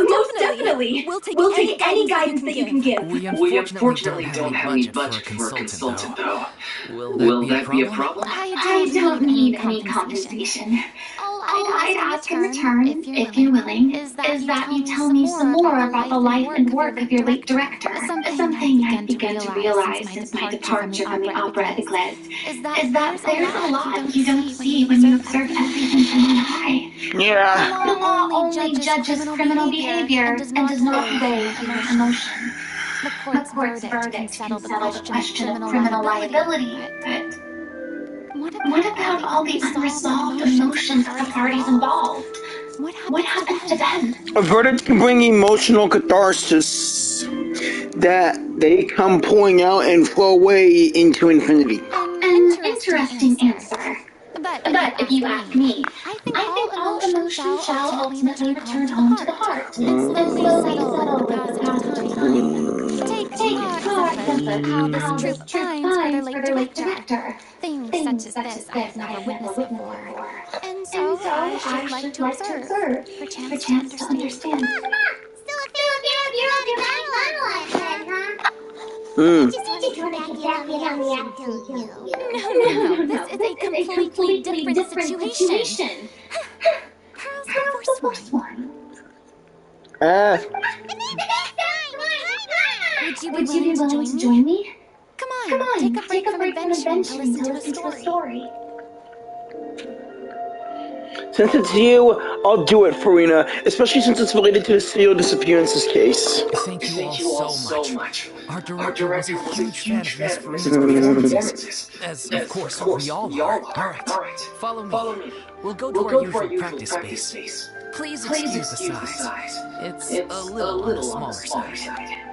S9: most definitely. We'll take any guidance that you can give.
S7: We unfortunately don't have any budget for a consultant, though. Will that be a problem?
S4: I don't need any compensation. All I'd ask in return, if you're willing, is that you tell me some more about the life and work of your late director. Something I've begun to realize since my departure from the opera Église is that there's a lot you don't see when you observe everything from on high.
S1: Yeah.
S4: The law only judges criminal behavior and does not weigh human emotion. The court's verdict can settle the question of criminal liability, but what about all the unresolved emotions of the parties involved? What happens to them?
S1: A verdict can bring emotional catharsis that they come pouring out and flow away into infinity.
S4: An interesting answer. But if you ask me, I think all emotions shall ultimately return home to the heart and slowly settle with the passage of time. Take for example how this troupe pines for their late director. Things such as this I have never witnessed before. And so I should like to observe, for chance to understand. Come on! Still a few of you have your I just want to get a reaction to you. No, this is a completely different situation. Pearl's the first one. Would you be willing to join me? Come on, take a break from adventuring to listen to a story.
S1: Since it's you, I'll do it, Furina, especially since it's related to the serial disappearances case.
S7: Thank you all so much. Our director was a huge fan of Miss Furina's performances, as of course we all are. Alright, follow me. We'll go to our usual practice space. Please excuse the size. It's a little on the smaller side.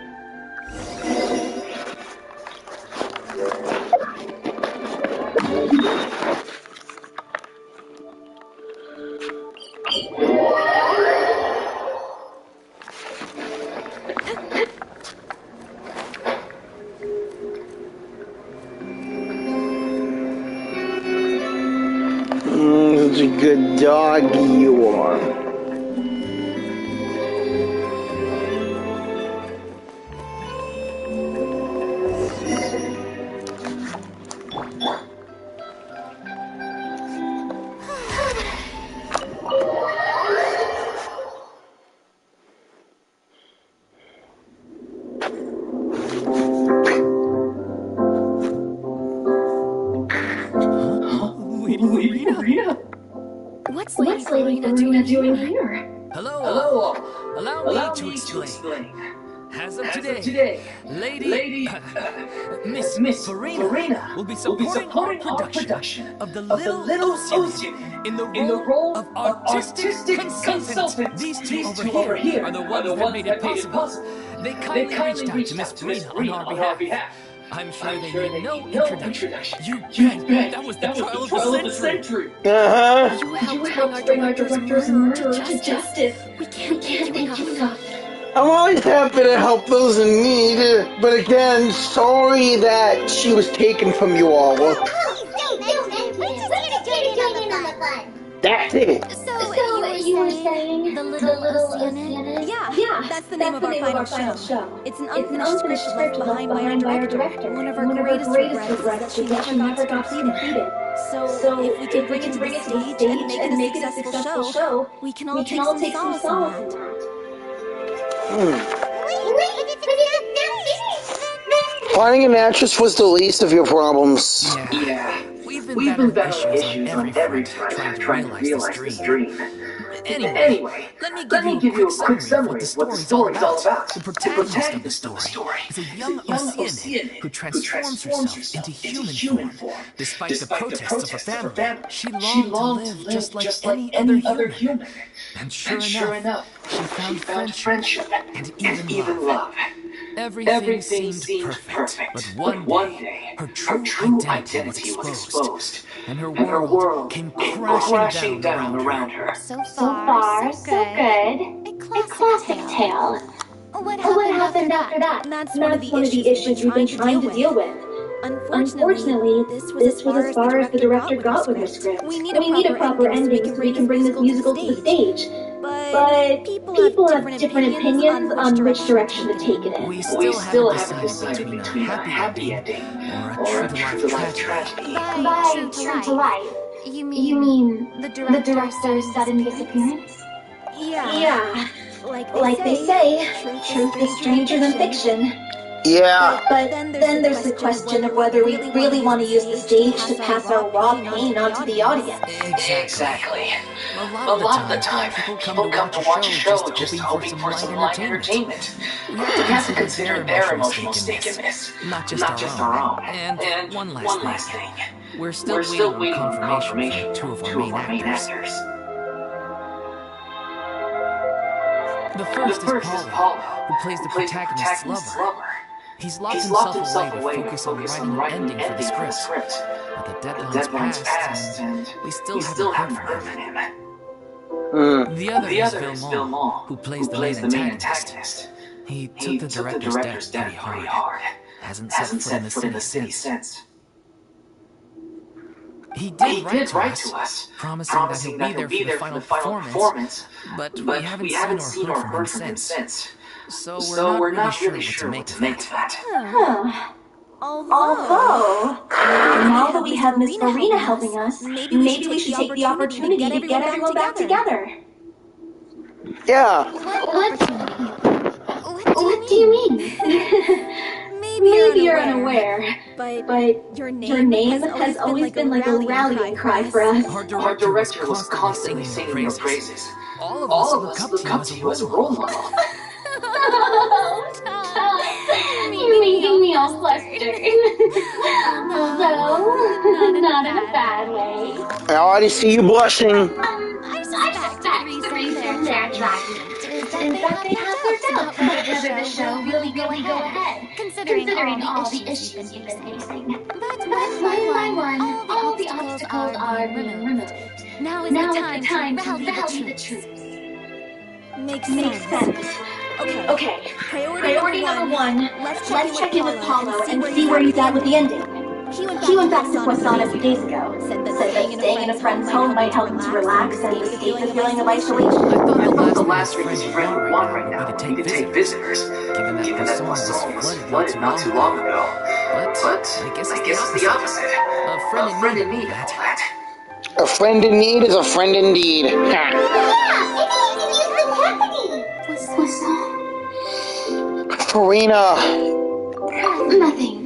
S1: such a good dog you are.
S6: Lady Furina?
S8: What's Lady Furina doing here?
S7: Hello. Allow me to explain. As of today, Lady Miss Furina will be supporting our production of the Little Ocean in the role of artistic consultant. These two over here are the ones that made it possible. They kindly reached out to Miss Furina on our behalf. I'm sure they need no introduction. You bet. That was the trial of the century.
S1: Uh-huh.
S8: You helped bring our director's murderer to justice. We can't thank you enough.
S1: I'm always happy to help those in need, but again, sorry that she was taken from you all.
S4: Please don't mention it. We're just here to join in on the fun.
S1: That's it.
S8: So you were saying the Little Ocean?
S9: Yeah, that's the name of our final show. It's an unfinished script left behind by our director. One of our greatest regrets is that she never got completed. So if we can bring it to the stage and make it a successful show, we can all take some solace in that.
S1: Finding an actress was the least of your problems.
S7: Yeah. We've been battling issues on every front trying to realize this dream. Anyway, let me give you a quick summary of what the story's all about. The protagonist of the story is a young Ocean who transforms herself into human form. Despite the protests of her family, she longed to live just like any other human. And sure enough, she found friendship and even love. Everything seemed perfect, but one day, her true identity was exposed, and her world came crashing down around her.
S4: So far, so good. A classic tale.
S8: What
S9: happened after that?
S8: That's
S9: one of the issues we've been trying to deal with. Unfortunately, this was as far as the director got with her script. We need a proper ending so we can bring this musical to the stage. But people have different opinions on which direction to take it in.
S7: We still haven't decided between a happy ending or a true-to-life tragedy.
S4: By true to life,
S8: You
S4: mean
S8: the
S4: the director's sudden disappearance?
S9: Yeah.
S8: Like they say,
S9: Truth is stranger than fiction.
S1: Yeah.
S9: But then there's the question of whether we really want to use the stage to pass our raw pain onto the audience.
S7: Exactly. A lot of the time, people come to watch a show just hoping for some light entertainment. We have to consider their emotional stake in this, not just our own. And one last thing. We're still waiting on confirmation from two of our main actors. The first is Paula, who plays the protagonist's lover. He's locked himself away to focus on writing an ending for the script. But the deadline's passed, and we still haven't heard from him. The other is Vilmont, who plays the main antagonist. He took the director's death pretty hard. Hasn't set foot in the city since. He did write to us, promising that he'll be there for the final performance, but we haven't seen or heard from him since. So we're not really sure what to make of that.
S9: Although, now that we have Miss Furina helping us, maybe we should take the opportunity to get everyone back together.
S1: Yeah.
S4: What do you mean?
S9: Maybe you're unaware, but your name has always been like a rallying cry for us.
S7: Our director was constantly singing your praises. All of us look up to you as a role model.
S4: You're making me all flustered. Although, not in a bad way.
S1: I already see you blushing.
S4: I suspect the reason they're attracted is that they have their doubts about whether the show really go ahead, considering all the issues you've been facing. But one by one, all the obstacles are being removed.
S8: Now is the time to rally the troops.
S9: Makes sense. Okay. Priority number one. Let's check in with Paulo and see where he's at with the ending. He went back to Poisson a few days ago. Said that staying in a friend's home might help him to relax and escape the feeling of isolation.
S6: I thought the last thing his friend would want right now would be to take visitors, given that Poisson was flooded not too long ago. But I guess it's the opposite. A friend in need and all that.
S1: A friend in need is a friend indeed.
S4: Yeah, maybe you can use the company.
S9: Poisson?
S1: Furina.
S9: Nothing.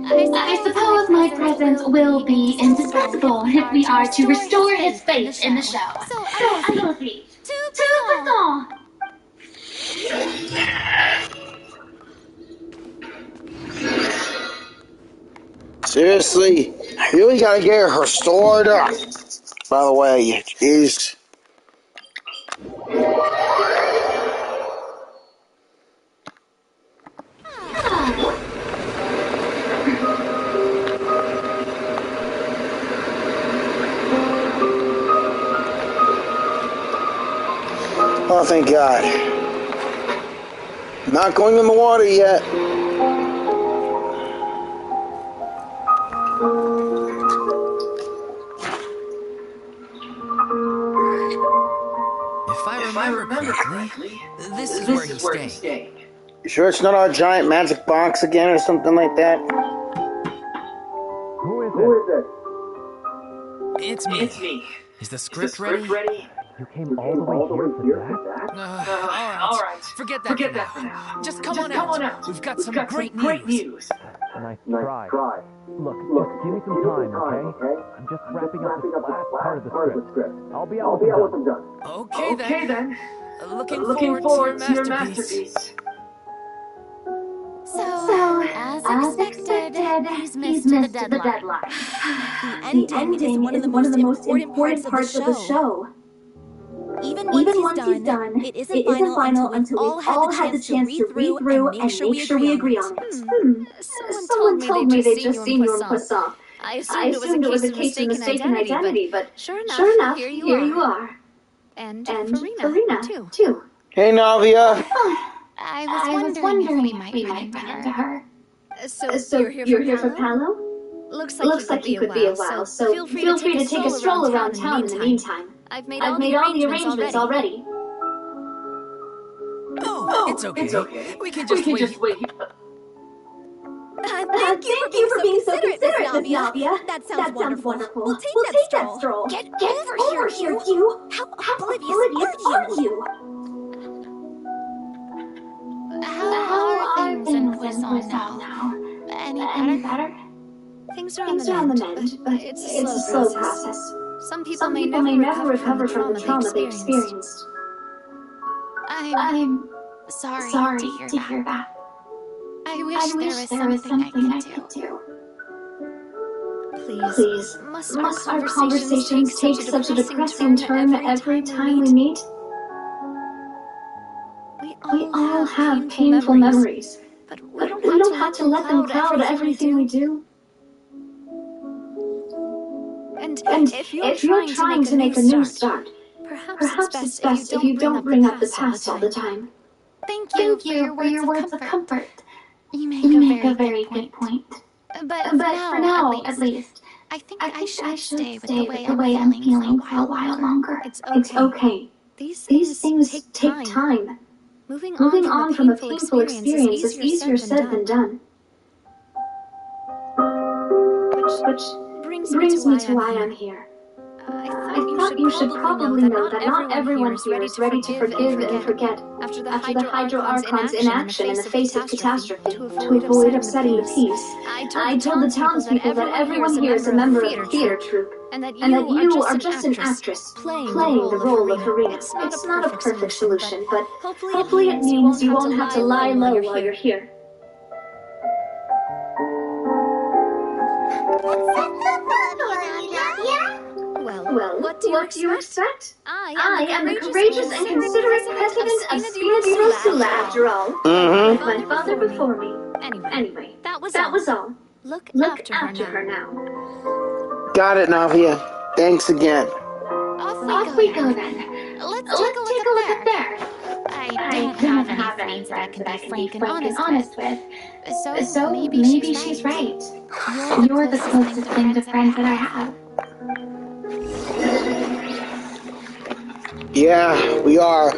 S9: I suppose my presence will be indispensable if we are to restore his faith in the show. So allons-y. To
S1: Seriously, I really gotta get her restored. By the way, is oh, thank God. Not going in the water yet.
S7: If I remember correctly, this is where he's staying.
S1: You sure it's not our giant magic box again or something like that?
S6: Who is it?
S7: It's me. Is the script ready?
S6: You came all the way here for that?
S7: All right. Forget that for now. Just come on out. We've got some great news.
S6: Nice try. Look, just give me some time, okay? I'm just wrapping up the last part of the script. I'll be out with them done.
S7: Okay then. Looking forward to your masterpiece.
S8: So, as expected, he's missed the deadline.
S9: The ending is one of the most important parts of the show. Even once he's done, it isn't final until we've all had the chance to read through and make sure we agree on it. Someone told me they'd just seen you in Poisson. I assumed it was a case of mistaken identity, but sure enough, here you are.
S8: And
S9: Furina, too.
S1: Hey, Navia.
S8: I was wondering if we might run into her.
S9: So you're here for Paolo?
S8: Looks
S9: like he could be a while, so feel free to take a stroll around town in the meantime.
S8: I've made
S9: all the arrangements already.
S7: Oh, it's okay. We can just wait.
S9: Thank you for being so considerate, Miss Navia. That sounds wonderful. We'll take that stroll.
S8: Get
S9: over here, you. How oblivious are you?
S8: How are things in Poisson now? Any better? Things are on the mend, but it's a slow process. Some people may never recover from the trauma they experienced. I'm sorry to hear that. I wish there was something I could do. Please, must our conversations take such a depressing turn every time we meet? We all have painful memories, but we don't have to let them cloud everything we do. And if you're trying to make a new start, perhaps it's best if you don't bring up the past all the time. Thank you for your words of comfort.
S9: You make a very good point.
S8: But for now, at least, I think I should stay with the way I'm feeling for a while longer.
S9: It's okay.
S8: These
S9: things take time.
S8: Moving
S9: on from a painful experience is easier said than done. Which brings me to why I'm here.
S8: I
S9: thought you should probably know that not everyone here is ready to forgive and forget after the Hydro Archon's inaction in the face of catastrophe to avoid upsetting the peace. I told the townspeople that everyone here is a member of the theater troupe, and that you are just an actress playing the role of Furina. It's not a perfect solution, but hopefully it means you won't have to lie low while you're here. Well, what do you expect? I am the courageous and considerate president of Spina Sula, after all. My father before me. Anyway, that was all. Look after her now.
S1: Got it, Navia. Thanks again.
S9: Off we go then. Let's take a look up there.
S8: I don't have any friends that I can be frank and honest with. So maybe she's right. You're the closest thing to friends that I have.
S1: Yeah, we are.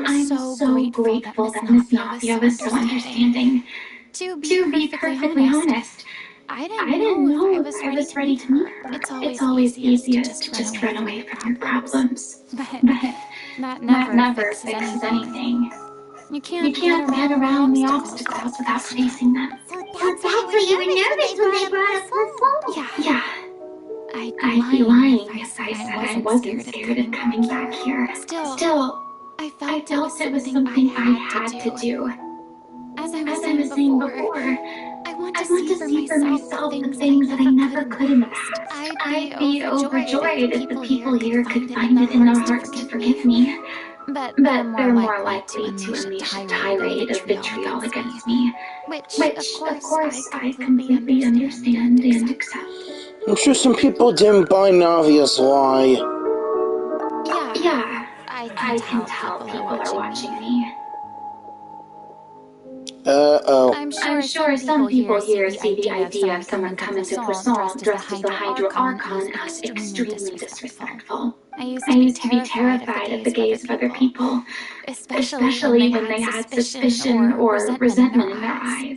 S8: I'm so grateful that Miss Nafia was so understanding. To be perfectly honest, I didn't know if I was ready to meet her. It's always easiest to just run away from your problems. But that never fixes anything. You can't get around the obstacles without facing them.
S4: So that's why you were nervous when they brought up the phone.
S8: Yeah. I'd be lying if I said I wasn't scared of coming back here. Still, I felt it was something I had to do. As I was saying before, I want to see for myself the things that I never could in the past. I'd be overjoyed if the people here could find it in their hearts to forgive me. But they're more likely to unleash a tirade of vitriol against me. Which of course, I completely understand and accept.
S1: I'm sure some people didn't buy Navia's lie.
S8: Yeah, I can tell people are watching me.
S1: Uh-oh.
S8: I'm sure some people here see the idea of someone coming to Poisson dressed as the Hydro Archon as extremely disrespectful. I used to be terrified at the gaze of other people, especially when they had suspicion or resentment in their eyes.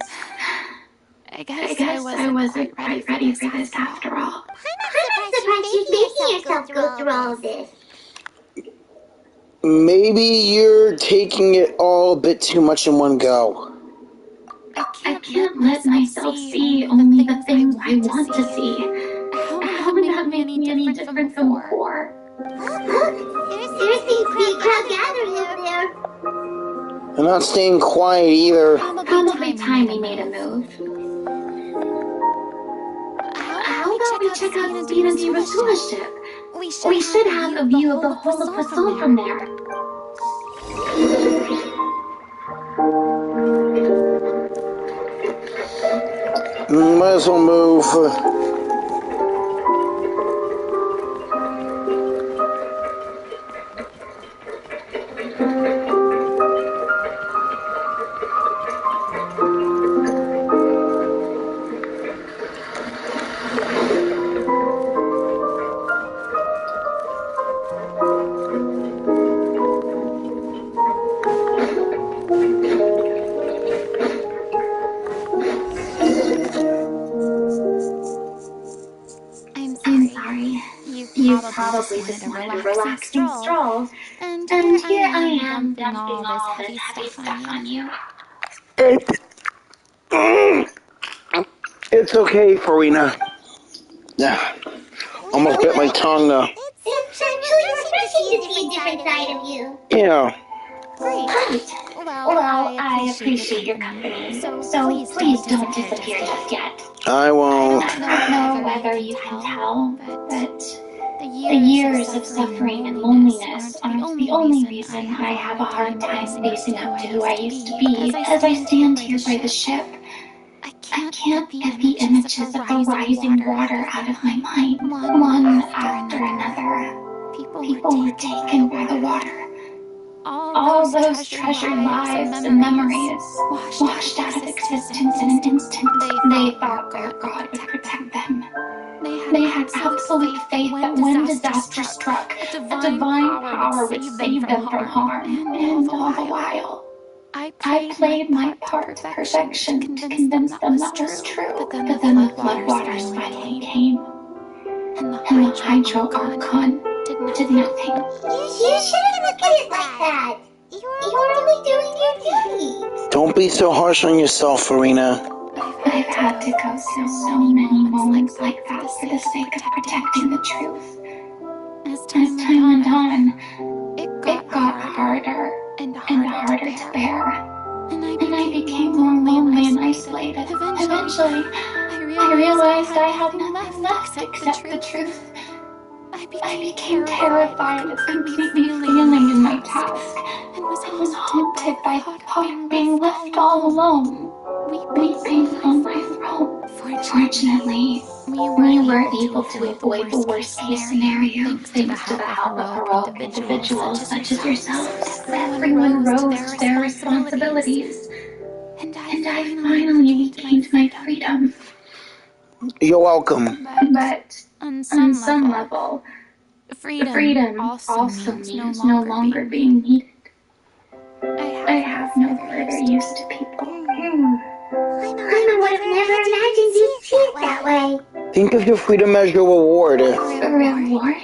S8: I guess I wasn't quite ready for this after all.
S4: I'm surprised you're making yourself go through all of this.
S1: Maybe you're taking it all a bit too much in one go.
S8: I can't let myself see only the things I want to see. How would that make me any different from before?
S4: Look, there seems to be a crowd gathering over there.
S1: I'm not staying quiet either.
S8: Probably time we made a move. How about we check out Speed and Rasula's ship? We should have a view of the whole of Poisson from there.
S1: Might as well move.
S8: Probably just wanted a relaxing stroll, and here I am dumping all this heavy stuff on you.
S1: It's okay, Furina. Yeah, almost bit my tongue though.
S4: It's actually refreshing to see a different side of you.
S1: Yeah.
S8: Great. Well, I appreciate your company, so please don't disappear just yet.
S1: I won't.
S8: I don't know whether you can tell, but the years of suffering and loneliness aren't the only reason I have a hard time facing up to who I used to be. As I stand here by the ship, I can't get the images of the rising water out of my mind. One after another, people were taken by the water. All those treasured lives and memories washed out of existence in an instant. They thought their God would protect them. They had absolute faith that when disaster struck, a divine power would save them from harm. And all the while, I played my part to perfection to convince them that was true. But then the floodwaters finally came. And the Hydro Archon did nothing.
S4: You shouldn't look at it like that. You're only doing your duty.
S1: Don't be so harsh on yourself, Furina.
S8: I've had to go through so many moments like that for the sake of protecting the truth. As time went on, it got harder and harder to bear. And I became more lonely and isolated. Eventually, I realized I had nothing left except the truth. I
S9: I became terrified of completely failing in my task, and was haunted by the thought of being left all alone, weeping on my throne. Fortunately, we were able to avoid the worst-case scenario thanks to the help of heroic individuals such as yourselves. Everyone rose to their responsibilities, and I finally regained my freedom.
S1: You're welcome.
S9: But on some level, freedom also means no longer being needed. I have no further use to people.
S4: I would have never imagined you'd see it that way.
S1: Think of your freedom as your reward.
S9: A reward?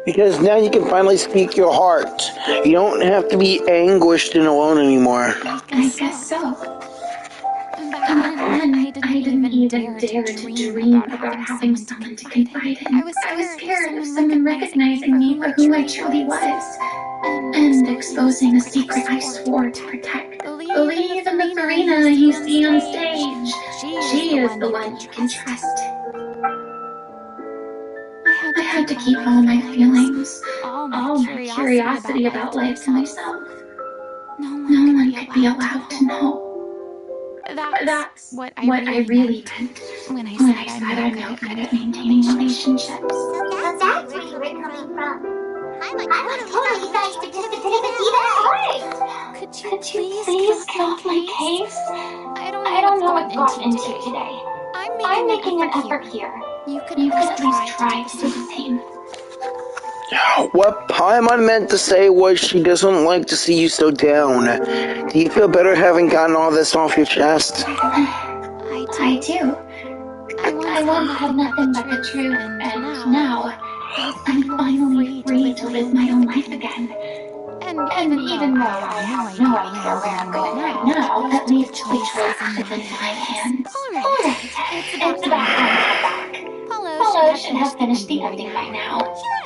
S1: Because now you can finally speak your heart. You don't have to be anguished and alone anymore.
S9: I guess so. Back then, I didn't even dare to dream about having someone to confide in. I was scared of someone recognizing me for who I truly was, and exposing a secret I swore to protect. Believe in the Furina you see on stage. She is the one you can trust. I had to keep all my feelings, all my curiosity about life to myself. No one could be allowed to know. That's what I really meant when I said I'm no good at maintaining relationships.
S4: So that's where you were coming from. I'm totally nice to participate even more. Could you please get off my case? I don't know what's gotten into you today. I'm making an effort here. You could please try to do the same.
S1: What Paimon meant to say was she doesn't like to see you so down. Do you feel better having gotten all this off your chest?
S9: I do. I once had nothing but the truth, and now I'm finally free to live my own life again. And even though I have no idea where I'm going right now, at least the choice is in my hands. Alright, it's about time to head back. Paulo should have finished the ending by now.
S4: Sure.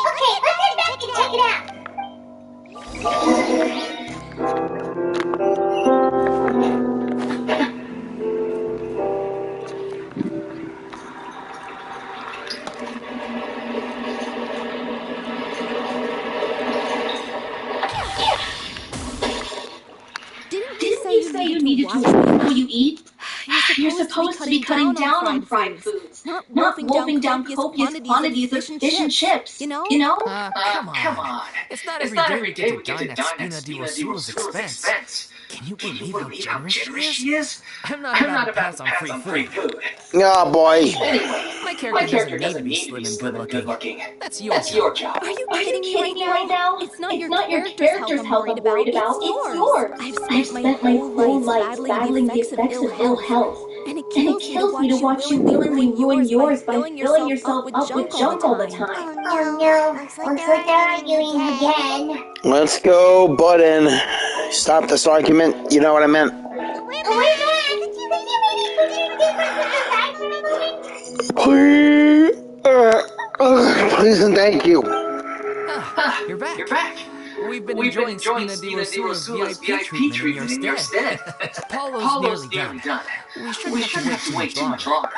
S4: Okay, let's head back and check it out.
S9: Didn't you say you needed to watch before you eat? You're supposed to be cutting down on fried foods, not wolfing down copious quantities of fish and chips. You know?
S7: Come on. It's not every day we get to dine at Spina di Rosula's expense. Can you believe how generous she is? I'm not about to pass on free food.
S1: Oh boy.
S7: Anyway, my character doesn't need to be slim and good looking. That's your job.
S9: Are you kidding me right now? It's not your character's health I'm worried about. It's yours. I've spent my whole life battling the effects of ill health. And it kills me to watch you willingly ruin yours by filling yourself up with junk all the time.
S4: Oh no, looks like they're arguing again.
S1: Let's go, Button. Stop this argument. You know what I meant.
S4: Wait a minute, could you maybe put it in different
S1: Please, please and thank you.
S7: You're back. We've been enjoying Spina di Rosula's VIP treatment in your stead. Paulo's nearly done. We shouldn't have to wait too much longer.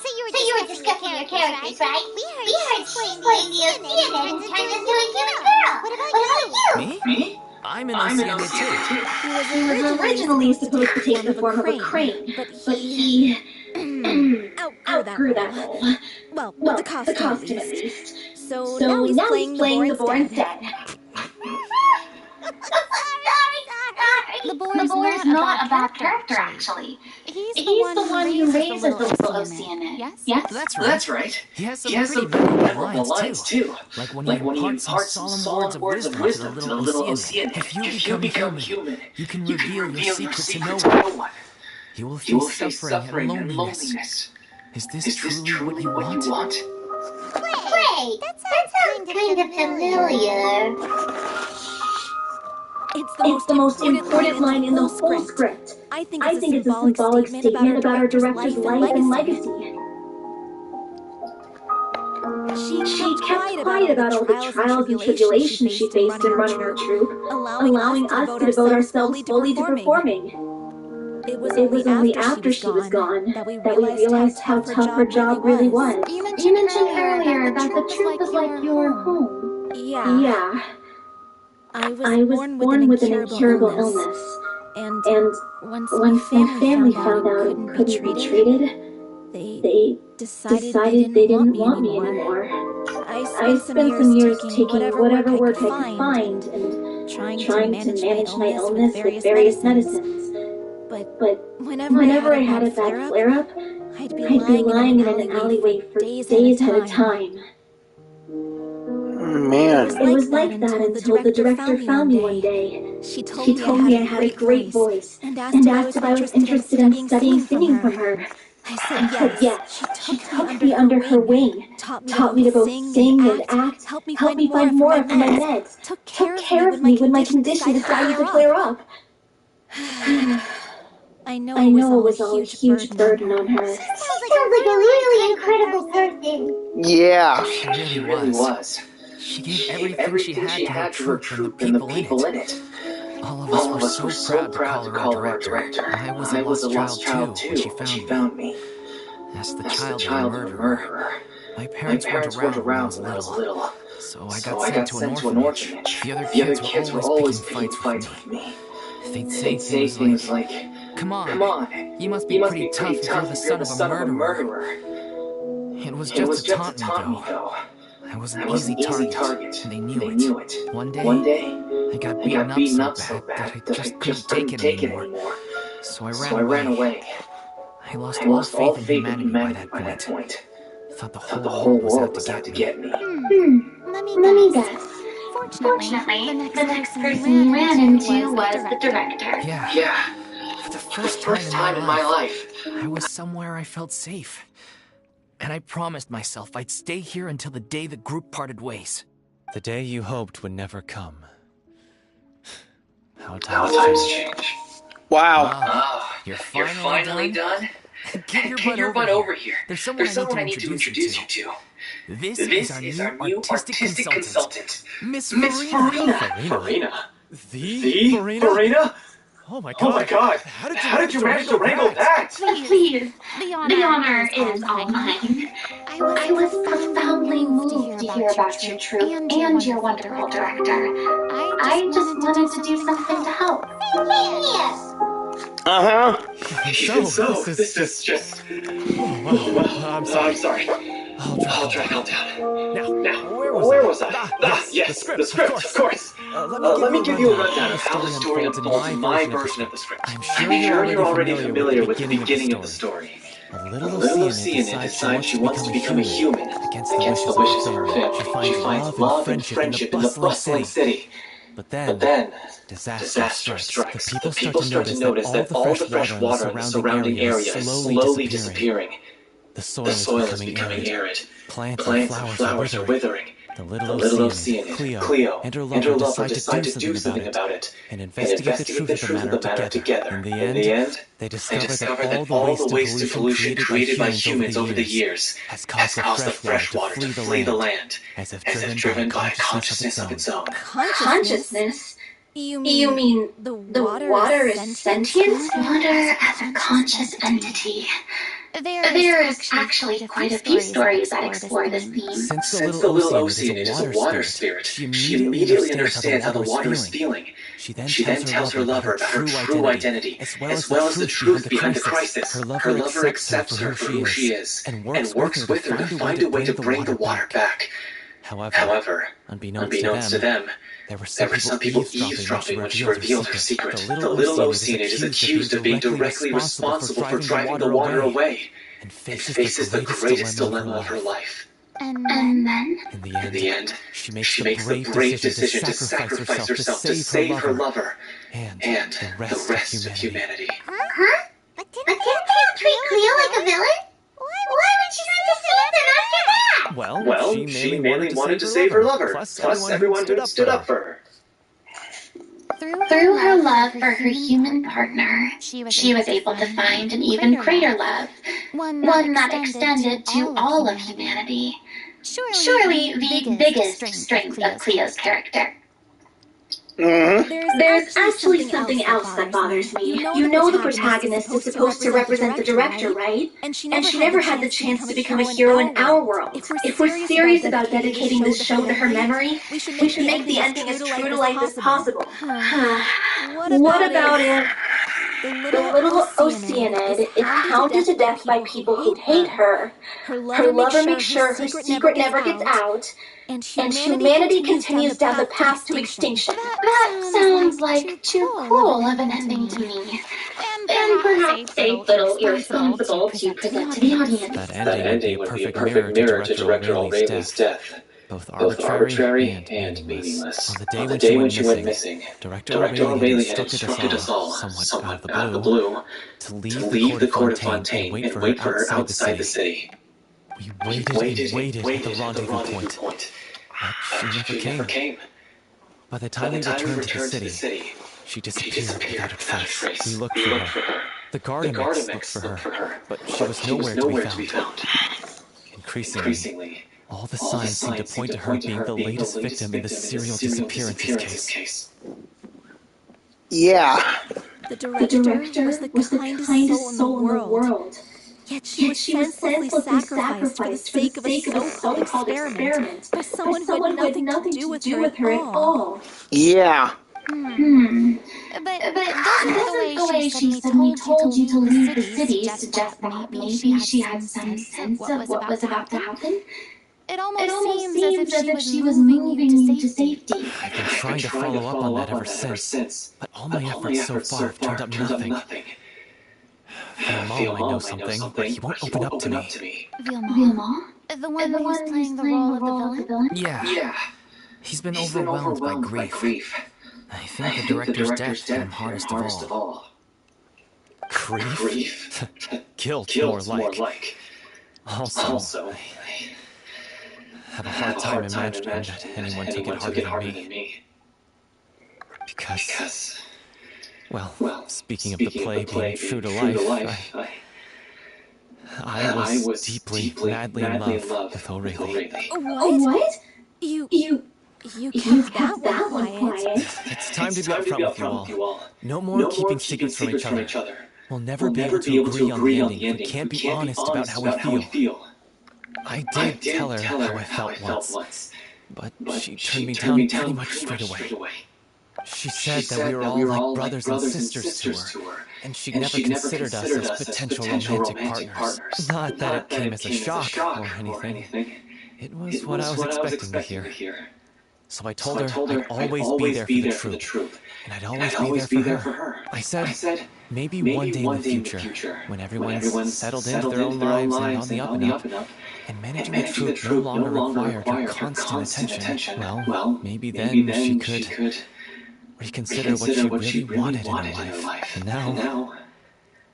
S4: So you were discussing your characters, right? We heard she played the Oceana and turned into a human girl. What about you?
S7: Me? I'm an Oceana too.
S9: He was originally supposed to take the form of a crane, but he outgrew that role. Well, the costume at least. So now he's playing the boar instead. The boar is not a bad character, actually. He's the one who raises the little Oceana. Yes?
S7: That's right. He has some pretty memorable lines too. Like when he imparts some solemn words of wisdom to the little Oceana. If you become human, you can reveal your secret to no one. You will face suffering and loneliness. Is this truly what you want?
S4: Wait, that sounds kind of familiar.
S9: It's the most important line in the whole script. I think it's a symbolic statement about our director's life and legacy. She kept quiet about all the trials and tribulations she faced in running her troupe, allowing us to devote ourselves fully to performing. It was only after she was gone that we realized how tough her job really was.
S4: You mentioned earlier that the truth was like your home.
S9: Yeah. I was born with an incurable illness. And once my family found out it couldn't be treated, they decided they didn't want me anymore. I spent some years taking whatever work I could find and trying to manage my illness with various medicines. But whenever I had a bad flare-up, I'd be lying in an alleyway for days at a time.
S1: Man.
S9: It was like that until the director found me one day. She told me I had a great voice and asked if I was interested in studying singing from her. I said yes. She took me under her wing, taught me to both sing and act, helped me find more of my meds, took care of me when my condition decided to flare up. I know it was all a huge burden on her.
S4: She sounds like a really incredible person.
S1: Yeah.
S6: She really was. She gave everything she had to her troupe and the people in it. All of us were so proud to call her our director. I was a lost child too when she found me. As the child of a murderer. My parents weren't around when I was little, so I got sent to an orphanage. The other kids were always picking fights with me. They'd say things like, Come on, you must be pretty tough if you're the son of a murderer. It was just to taunt me, though. I was an easy target, and they knew it. One day, I got beaten up so bad that I just couldn't take it anymore. So I ran away. I lost all faith in humanity by that point. I thought the whole world was out to get me.
S4: Let me guess. Fortunately, the next person you ran into was the director.
S6: Yeah. For the first time in my life, I was somewhere I felt safe. And I promised myself I'd stay here until the day the group parted ways.
S10: The day you hoped would never come. How
S6: times change.
S1: Wow.
S6: You're finally done? Get your butt over here. There's someone I need to introduce you to. This is our new artistic consultant, Miss Furina.
S10: The Furina? Oh my god. How did you manage to wrangle that?
S4: Please. The honor is all mine. I was profoundly moved to hear about your troupe and your wonderful director. I just wanted to do something to help.
S10: So, this is just... Oh, wow. I'm sorry. I'll try to calm down. Now, where was I? Yes, the script, of course. Let me give you a rundown of how the story unfolds in my version of the script. I'm sure you're already familiar with the beginning of the story. A little Lucian decides she wants to become a human. Against the wishes of her family, she finds love and friendship in the bustling city. But then, disaster strikes. The people start to notice that all the fresh water in the surrounding area is slowly disappearing. The soil is becoming arid. Plants and flowers are withering. The little Lucian, Cleo, and her lover decide to do something about it and investigate the truth of the matter together. In the end, they discover that all the waste and pollution created by humans over the years has caused the fresh water to flee the land, as if driven by a consciousness of its own.
S4: Consciousness?
S9: You mean the water is sentient?
S4: Water as a conscious entity. There is actually quite a few stories that explore this theme.
S10: Since the little Lucian is a water spirit, she immediately understands how the water is feeling. She then tells her lover about her true identity, as well as the truth behind the crisis. Her lover accepts her for who she is, and works with her to find a way to bring the water back. However, unbeknownst to them, there were some people eavesdropping when she revealed her secret. The little Lucian is accused of being directly responsible for driving the water away, and faces the greatest dilemma of her life.
S4: And then?
S10: In the end, she makes the brave decision to sacrifice herself to save her lover and the rest of humanity.
S4: Huh? But didn't they treat Cleo like a villain? Why would she send to save them after that?
S10: Well, she mainly wanted to save her lover, plus everyone who stood up for her.
S4: Through her love for her human partner, she was able to find an even greater love, one that extended to all of humanity. Surely the biggest strength of Cleo's character.
S9: There's actually something else that bothers me. You know the protagonist is supposed to represent the director, right? And she never had the chance to become a hero in our world. If we're serious about dedicating this show to her memory, we should make the ending as true to life as possible. What about if the little Oceanid is hounded to death by people who hate her, her lover makes sure her secret never gets out, and humanity continues down the path to extinction?
S4: That sounds like too cruel of an ending to me.
S8: And perhaps a little irresponsible to present to the audience.
S6: That ending would be a perfect mirror to Director O'Reilly's death. Both arbitrary and meaningless. On the day when she went missing, Director O'Reilly had instructed us all, somewhat out of the blue, to leave the court of Fontaine and wait for her outside the city. We waited at the rendezvous point, but she never came. By the time we returned to the city, she disappeared without a trace. We looked for her. The Gardenex looked for her, but she was nowhere to be found. Increasingly, all the signs seemed to point to her being the latest victim in the serial disappearances case.
S1: Yeah.
S9: The director was the kindest soul in the world. Yet she was senselessly sacrificed for the sake of a so-called experiment by someone who had nothing to do with her at all.
S1: Yeah.
S8: But doesn't the way she suddenly told you to leave the city suggest that maybe she had some sense of what was about to happen? It almost seems as if she was moving you to safety.
S6: I've been trying to follow up on that ever since, but all my efforts so far have turned up nothing. Villemont might know something, but he won't open up to me.
S8: Villemont? The one who's playing the role of the villain?
S7: Yeah. He's been overwhelmed by grief. I think the director's death hit him hardest of all.
S6: Grief? Guilt, more like. Also, I have a hard time imagining that anyone took it harder than me. Because, well, speaking of the play being true to life, I was deeply, madly in love with O'Reilly.
S9: What? You kept that one quiet.
S6: It's time to be upfront with you all. No more keeping secrets from each other. We'll never be able to agree on the ending if we can't be honest about how we feel. I did tell her how I felt once, but she turned me down pretty much straight away. She said that we were all like brothers and sisters to her, and she'd never considered us as potential romantic partners. Not that it came as a shock or anything. It was what I was expecting to hear. So I told her I'd always be there for the truth, and I'd always be there for her. I said, maybe one day in the future, when everyone's settled into their own lives and on the up and up, and managing the truth no longer required her constant attention, well, maybe then she could reconsider what she really wanted in her life. And now,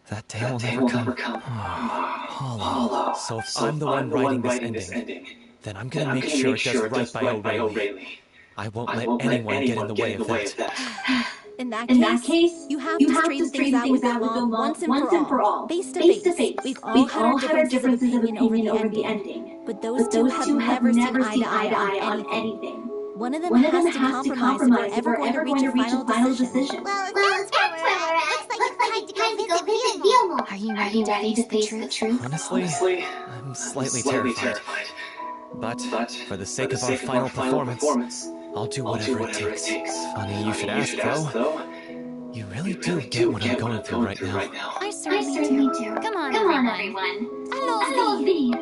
S6: that day will never come. Hollow. So if I'm the one writing this ending, then I'm gonna make sure it does right by O'Reilly. I won't let anyone get in the way of that.
S9: In that case, you have to straighten things out with Villemont once and for all. Face to face. We've all had our differences of opinion over the ending. But those two have never seen eye to eye on anything. One of them has to compromise if we're ever going to reach a final decision.
S4: Well, that's where we're at. Looks like it's time to go visit Villemont.
S8: Are you ready to face the truth?
S6: Honestly, I'm slightly terrified. But for the sake of our final performance, I'll do whatever it takes. Funny you should ask, though. You really do get what I'm going through right now.
S8: I certainly do. Come on, everyone. Hello, V.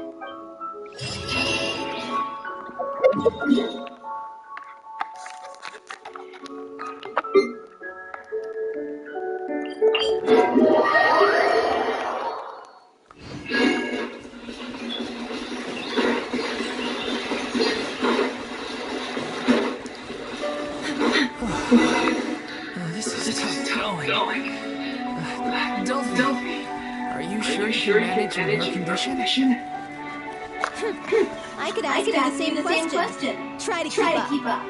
S7: This is tough going. Delphi, are you sure you can manage in her condition?
S9: I could ask you the same question. Try to keep up.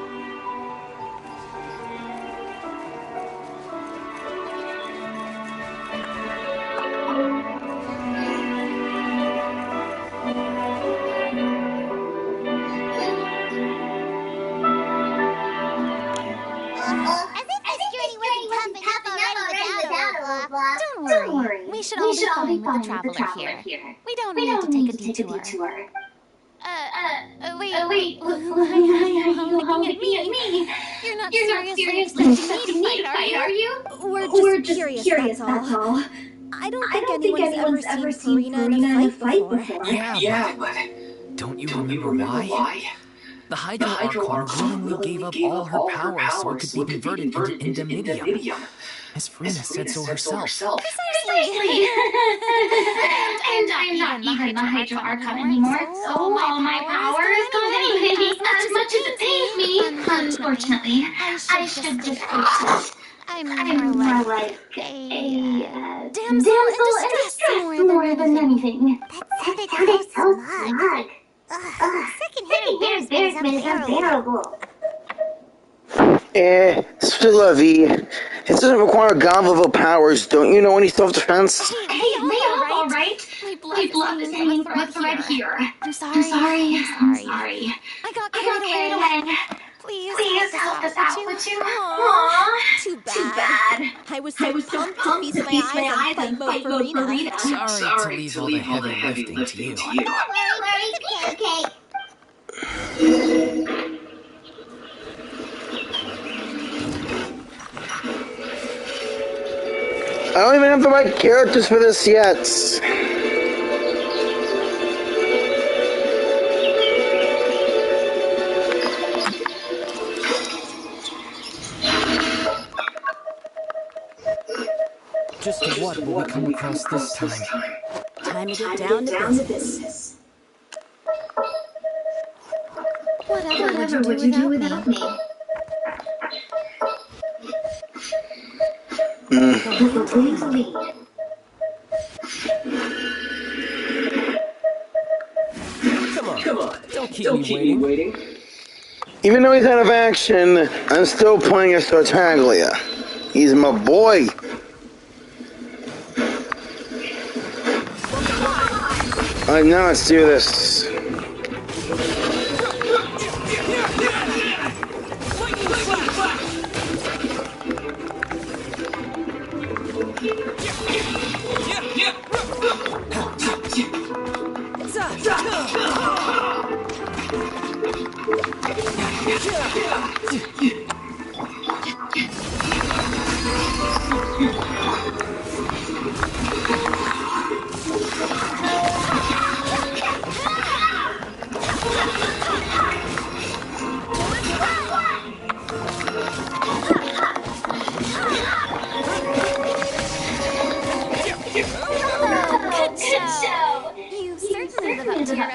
S8: We should all be fine with the traveler here. We don't need to take a detour. Wait, why are you all looking at me? You're not seriously expecting me to fight, are you?
S9: We're just curious, that's all.
S8: I don't think anyone's ever seen Furina in a fight before.
S7: Yeah, but don't you remember why? The Hydro Archon willingly gave up all her power so it could be converted into indemnitium. As Furina said so herself.
S8: Precisely. And I'm not even the Hydro Archon anymore, so all my power is gone anyway, as much as it pains me. Unfortunately, I should just protest. I'm more like a damsel in distress more than anything. That sounded so smug. Second-hand embarrassment is unbearable.
S1: Lovey, it doesn't require god level powers. Don't you know any self-defense?
S8: Hey, lay off, all right? My blood is hanging from a thread here. I'm sorry. I got carried away. Please help us out, would you? Aww.
S9: Too bad. I was so pumped to feast my eyes on fight mode Furina.
S7: Sorry to leave all the heavy lifting to you.
S8: Don't worry, okay.
S1: I don't even have the right characters for this yet.
S7: Just what will we come across this time?
S9: Time to get down to business.
S8: Whatever would you do without me? Please leave.
S6: Come on. Don't keep me waiting.
S1: Even though he's out of action, I'm still playing as Tartaglia. He's my boy. Alright, now let's do this.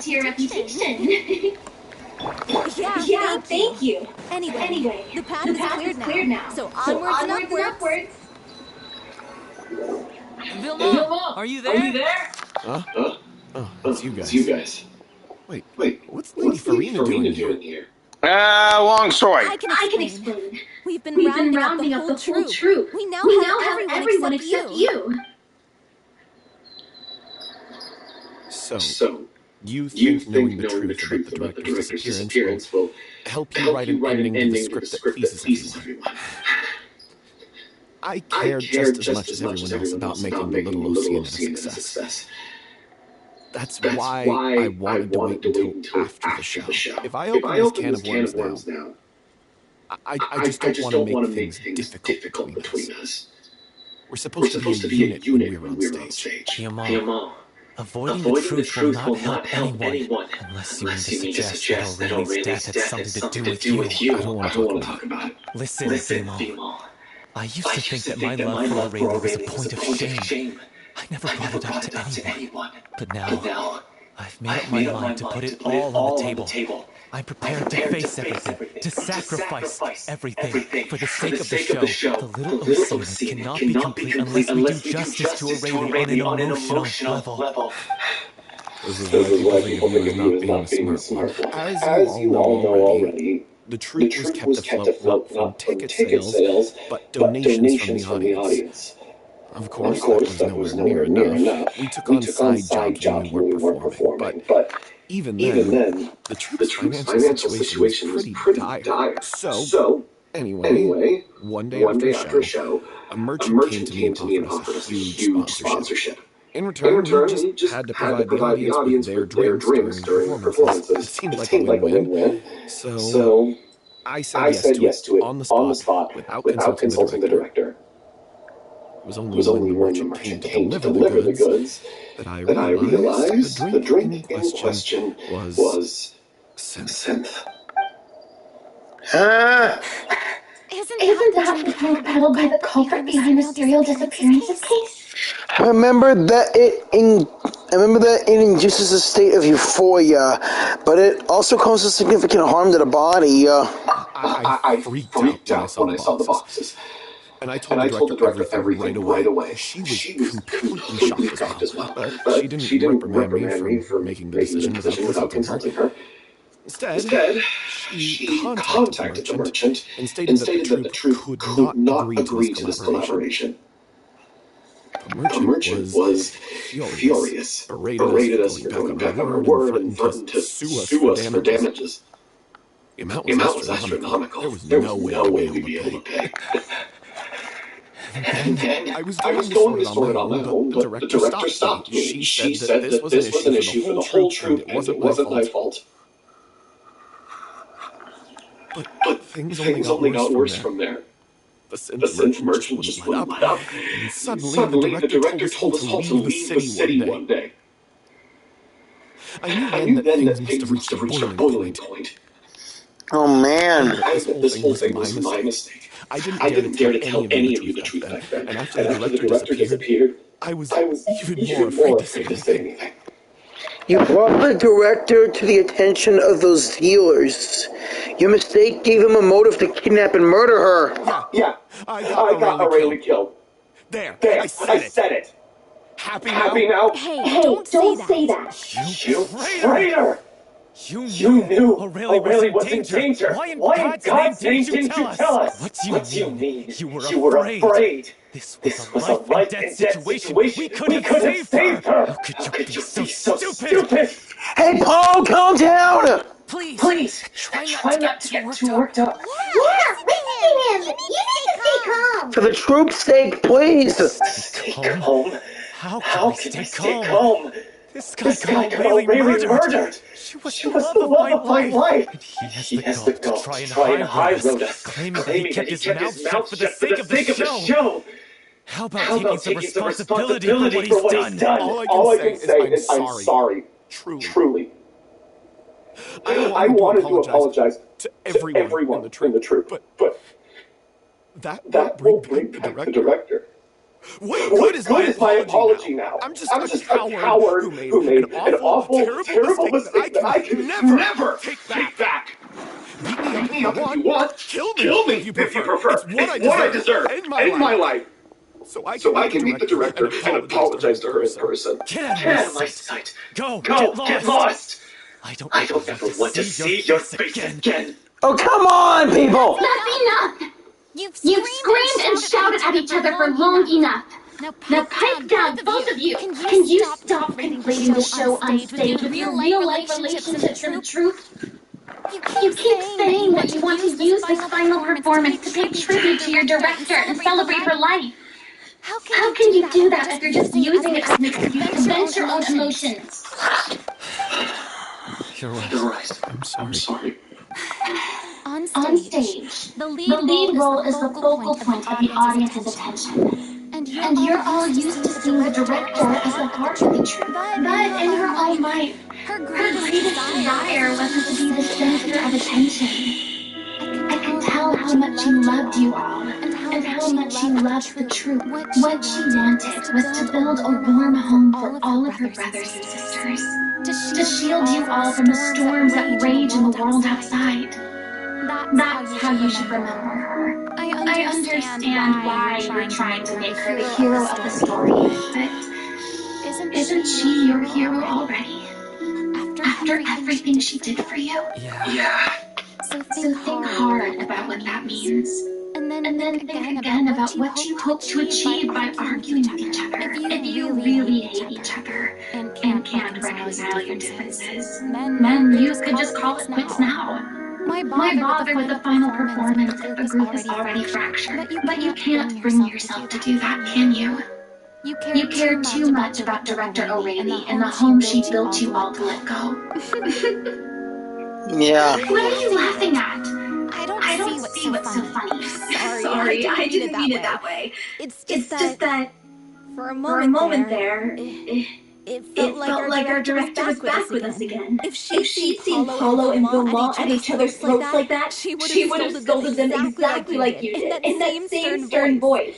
S8: To your reputation.
S9: Yeah, thank you. Anyway, the path is cleared now. So onwards and upwards.
S7: Vilma, are you there?
S10: Huh? Oh, it's you guys. Wait, what's Lady Furina doing here?
S1: Long story.
S9: I can explain. We've been rounding up the whole troop. We now have everyone except you.
S10: So, you think knowing the truth about the director's disappearance will help you write an ending to the script that pleases everyone? I care just as much as everyone else about making the little Ocean a success. That's why I wanted to wait until after the show. If I open this can of worms now, I just don't want to make things difficult between us. We're supposed to be a unit when we're on stage.
S7: Avoiding the truth will not help anyone, unless you mean to suggest that Aurelia's death had something to do with you.
S10: I don't want to talk about it.
S7: Listen, Vimo. I used to think that my love for Aurelia was a point of shame. I never brought it up to anyone. But now, I've made up my mind to put it all on the table. I'm prepared to face everything, to sacrifice everything for the sake of the show. The little Ocean cannot be complete unless we do justice to Aurelia on an emotional level.
S10: This is why people think of me as not being a smart one. As you all know already, the troupe was kept afloat not from ticket sales, but donations from the audience. Of course, that was nowhere near enough. We took on side jobs when we weren't performing, but even then, the troupe's financial situation was pretty dire. So, anyway, one day after a show, A merchant came to me and offered us a huge sponsorship. In return, we just had to provide the audience with their drinks during performances. It seemed like a win-win. So I said yes to it on the spot without consulting the director. It was only when the merchant came to deliver the goods that I realized the drink in question was synth.
S4: Isn't that the drink peddled by the culprit behind the serial disappearances case?
S1: I remember that it induces a state of euphoria, but it also causes significant harm to the body.
S10: I freaked out when I saw the boxes. And I told the director everything right away. She was completely shocked as well. But she didn't reprimand me for making the decision without consulting her. Instead, she contacted the merchant and stated that the troupe could not agree to this collaboration. The merchant was furious, berated us for going back on our word and threatened to sue us for damages. The amount was astronomical. There was no way we'd be able to pay. And then I was going to sort it on my own, but the director stopped me. She said that this was an issue for the whole troupe and it wasn't my fault. But things only got worse from there. The synth merchant just went up, and suddenly the director told us all to leave the city one day. I knew then that things must have reached a boiling point.
S1: Oh man.
S10: This whole thing was my mistake. I didn't dare to tell any of you the truth back then. And after the director disappeared, I was even more afraid to say anything.
S1: You brought the director to the attention of those dealers. Your mistake gave him a motive to kidnap and murder her.
S10: Yeah. I got Aurelie killed. There, I said it. Happy now?
S9: Hey, don't say that.
S10: You traitor! You knew Aurelie was in danger. Why in God's name didn't you tell us? What do you mean? You were afraid. This was a life and death situation. We couldn't have saved her. How could you be so stupid?
S1: Hey, Paul, calm down!
S7: Please, try not to get too worked up.
S4: Yeah, listen to him. You need to stay calm.
S1: For the troop's sake, please.
S10: Stay calm? How can I stay calm? This guy got Aurelie murdered. She was the love of my life. And he has the gall to try and hide us, claiming that he kept his mouth shut for the sake of the show. How about taking some responsibility for what he's done? All I can say is I'm sorry. Truly. I wanted to apologize to everyone in the troupe, but that won't bring back the director. What good is my apology now? I'm just a coward who made an awful, terrible mistake that I can never take back. Beat me up if you want. Kill me if you prefer. It's what I deserve. End my life. So I can meet the director and apologize to her in person. Get out of my sight. Go, get lost. I don't ever want to see your face again.
S1: Oh, come on, people!
S4: That's enough! You've screamed and shouted at each other for long enough. Now pipe down, both of you. Can you stop conflating the show on stage with your real-life relationships and the truth? You keep saying that you want to use this final performance to pay tribute to your director and celebrate her life. How can you do that if you're just using it as an excuse to vent your own emotions?
S10: You're right. I'm sorry.
S4: On stage, the lead role is the focal point of the audience's attention. And you're all used to seeing the director as the heart of the troupe. But in her own life, her greatest desire wasn't to be the center of attention. I could tell how much she loved you all, and how much she loved the troupe. What she wanted was to build a warm home for all of her brothers and sisters. To shield you all from the storms that rage in the world outside. That's how you should remember her. I understand why you're trying to make her the hero of the story, but isn't she your hero already? After everything she did for you?
S10: Yeah.
S4: So think hard about what that means. And then think again about what you hope to achieve by arguing with each other. If you really hate each other and can't reconcile your differences, then you could just call it quits now.
S8: My
S9: Why
S8: bother
S9: bother
S8: with the final performance if a group is already fractured? But you can't bring yourself to do that, can you? You cared too much about Director O'Reilly and the home she built you all to let go.
S1: Yeah.
S9: What are you laughing at?
S8: I don't
S9: I don't
S8: see
S9: see
S8: what's so funny.
S9: Sorry, I didn't mean it that way.
S8: It's
S9: It's
S8: just that
S9: for
S8: for
S9: a
S8: a moment
S9: there,
S8: it
S9: it felt like our director was back with us again. If she'd seen Paulo and Beaumont at each other's throats like that, she would have scolded them exactly like you did, in that same stern voice.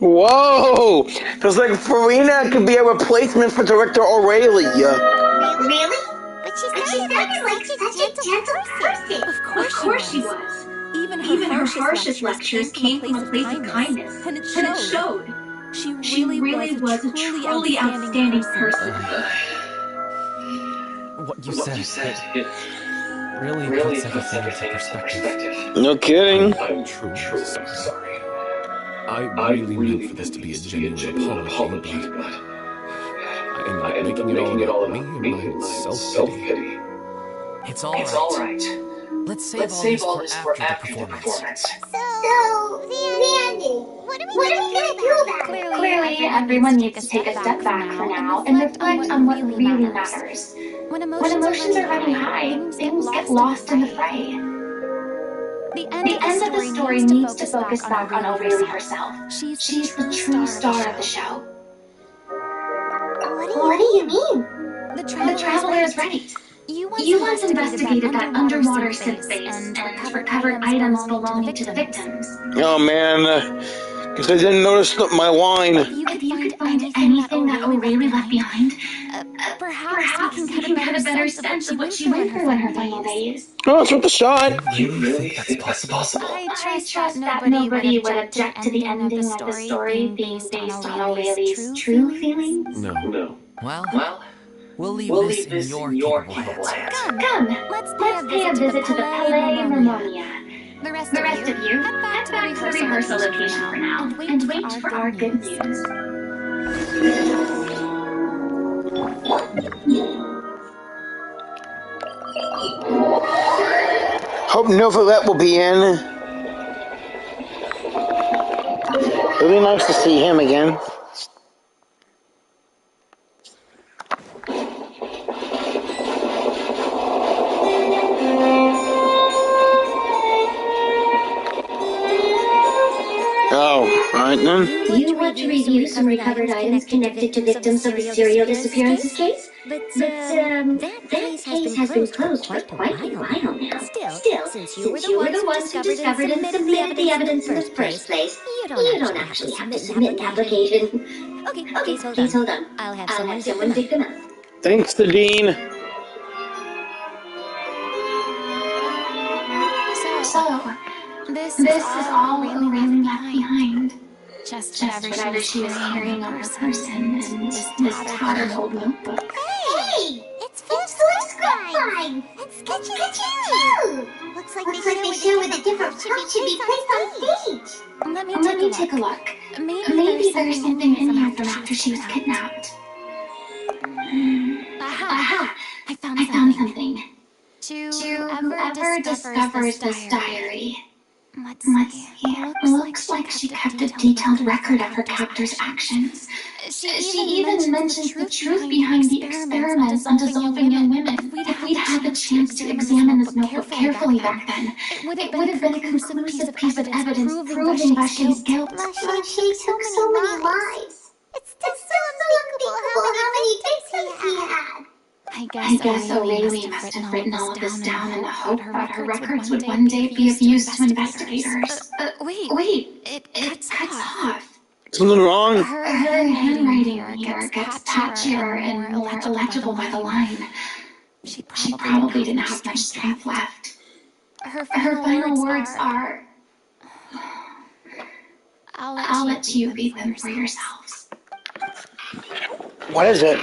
S1: Whoa! Feels like Furina could be a replacement for Director O'Reilly.
S4: Really?
S8: But she
S4: But she sounded like such a gentle person.
S9: Of course she was. Even her harshest lectures came from a place of kindness, and it showed. She really was a truly outstanding person.
S10: What you said, it really puts everything into perspective.
S1: No kidding.
S3: I'm truly sorry. I really meant for this to be a genuine apology, but I ended up making it all about me and my self-pity.
S7: It's all right. Let's save all this for after the performance.
S4: So, Vandy, what are we gonna do about it?
S9: Clearly, everyone needs to take a step back for now and reflect on what really matters.
S8: When
S9: When emotions are running high, things get lost in the fray.
S8: The
S9: The end of the story needs to focus back on O'Reilly herself. She's the true star of the show.
S4: What do you mean?
S9: The Traveler is right. You once investigated that underwater synth base and recovered items belonging to the victims.
S1: Oh man, because I didn't notice my line.
S9: If you could find anything that O'Reilly left behind,
S8: perhaps
S9: we can get a better sense of what she went through in her final days.
S1: Oh, it's worth a shot.
S10: You really think that's possible?
S8: I
S9: trust that nobody would object to the ending of the story being based on O'Reilly's true feelings.
S10: No.
S7: Well, we'll leave this in your capable hands.
S9: Come, let's pay a visit to the Palais Marmonia.
S8: The rest
S9: of you, head back to the rehearsal location for now, and wait for our good news.
S1: Hope Novelet will be in. It'll be nice to see him again. Oh, alright then.
S4: You want to review some recovered items connected to victims of the serial disappearances case? But that case has been closed for quite a while now. Still, since you were the ones who discovered and submitted the evidence in the first place, you don't actually have to submit an application. Okay, please hold on. I'll have someone dig them up.
S1: Thanks to Dean.
S9: So, this is all O'Reilly left behind.
S8: Just
S9: Whatever she was carrying on her person and this tattered old notebook.
S4: Hey! It's first time! And sketches too! Looks like they show where the different parts should be placed on stage.
S8: Let
S9: Let me
S8: me
S9: take a look.
S8: Maybe
S9: Maybe there's something in here from after she was kidnapped. Aha!
S8: I
S9: I found something. To whoever discovers this diary.
S8: Let's
S9: Let's
S8: see.
S9: see. Looks like she kept a detailed record of her captor's actions. She even mentions the truth behind the experiments on dissolving young women. If we'd had the chance to examine this notebook carefully back then, it would have been a conclusive piece of evidence proving Vache's guilt.
S4: Vache took so many lives. It's still unthinkable how many victims he had.
S9: I guess O'Reilly must have written all of this down in the hope that her records would one day be of use to investigators. Wait, it cuts off.
S1: Something wrong?
S9: Her handwriting here gets patchier and more illegible by the line. She probably didn't have much strength left. Her final words are, I'll let you read them for yourselves.
S1: What is it?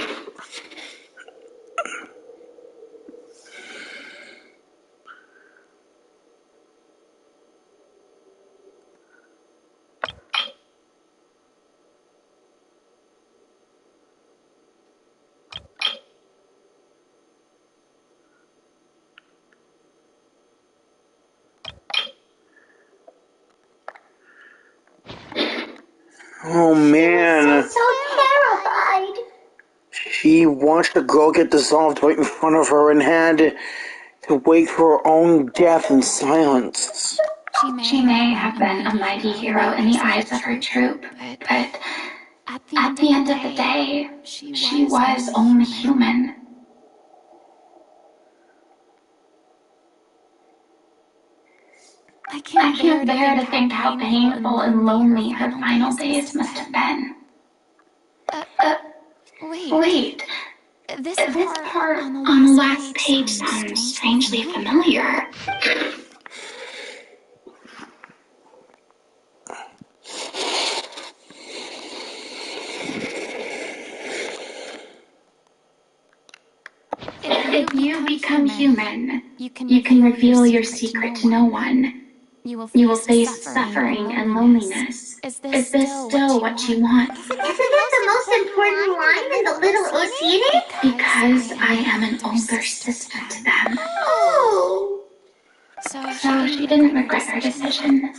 S1: Oh man.
S4: So terrified.
S1: She watched a girl get dissolved right in front of her and had to wait for her own death in silence.
S4: She may have been a mighty hero in the eyes of her troop, but at the end of the day, she was only human. I can't bear to think how painful and lonely her final days must have been. Wait. This part on the last page sounds strangely familiar. If you become human, you can reveal your secret to no one. You will face suffering and loneliness. Is this still what you want?
S11: Isn't that the most important line in the Little Oceanic?
S4: Because I am an older sister to them. Oh. So she didn't regret her decision.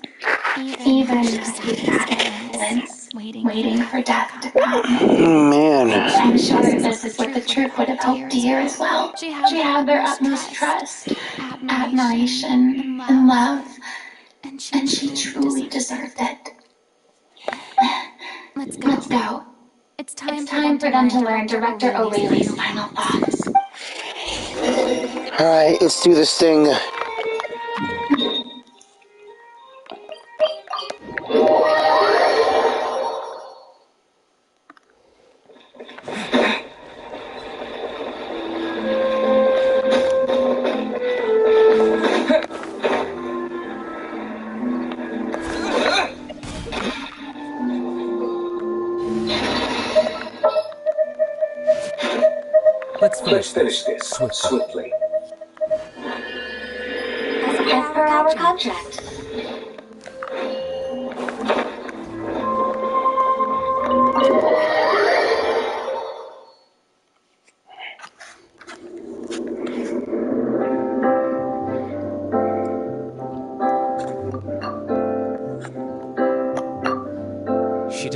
S4: Even as she sat in silence, waiting for death to come.
S1: Man.
S4: I'm sure this is what the troop would have hoped to hear as well. She had their utmost trust, admiration, and love. And she truly deserved it. Let's go. It's time for them to learn Director O'Reilly's final thoughts.
S1: Alright, let's do this thing.
S3: Let's finish this swiftly.
S4: As per our contract.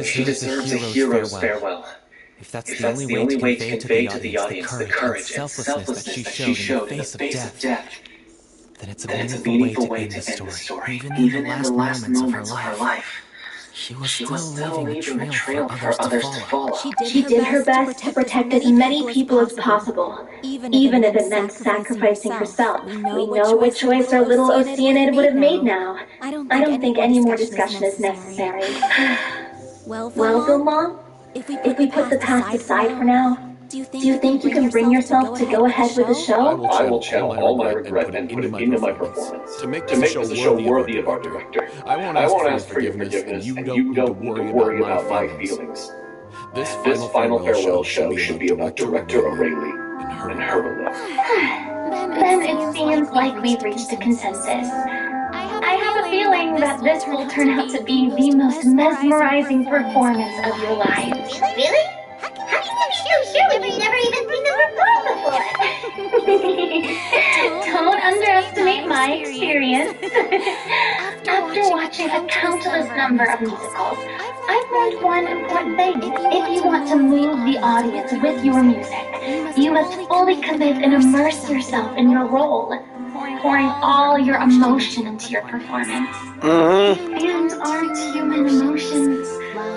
S6: She deserves a hero's farewell. If that's the only way to convey to the audience the courage and selflessness that she showed in the face of death, then it's a meaningful way to end the story. Even in the last moments of her life, she was still leaving a trail for others to follow.
S9: She did her best to protect as many people as possible, even if it meant sacrificing herself. We know what choice our little Oceanid would have made now. I don't think any more discussion is necessary. Well, Mom? If we put the past aside for now, do you think you can bring yourself to go ahead with the show?
S10: I will channel all my regret and put it into my performance. To make this a show worthy of our director. I won't ask for your forgiveness, and you don't need to worry about my feelings. This final farewell show should be about Director O'Reilly and her alone.
S4: Then it seems like we've reached a consensus. I have a feeling that this will turn out to be the most mesmerizing performance of your lives.
S11: Really? How can you be so sure when you've never even seen them perform before?
S4: Don't underestimate my experience. After watching a countless number of musicals, I've learned one important thing. If you want to move the audience with your music, you must fully commit and immerse yourself in your role, pouring all your emotion into your performance. And aren't human emotions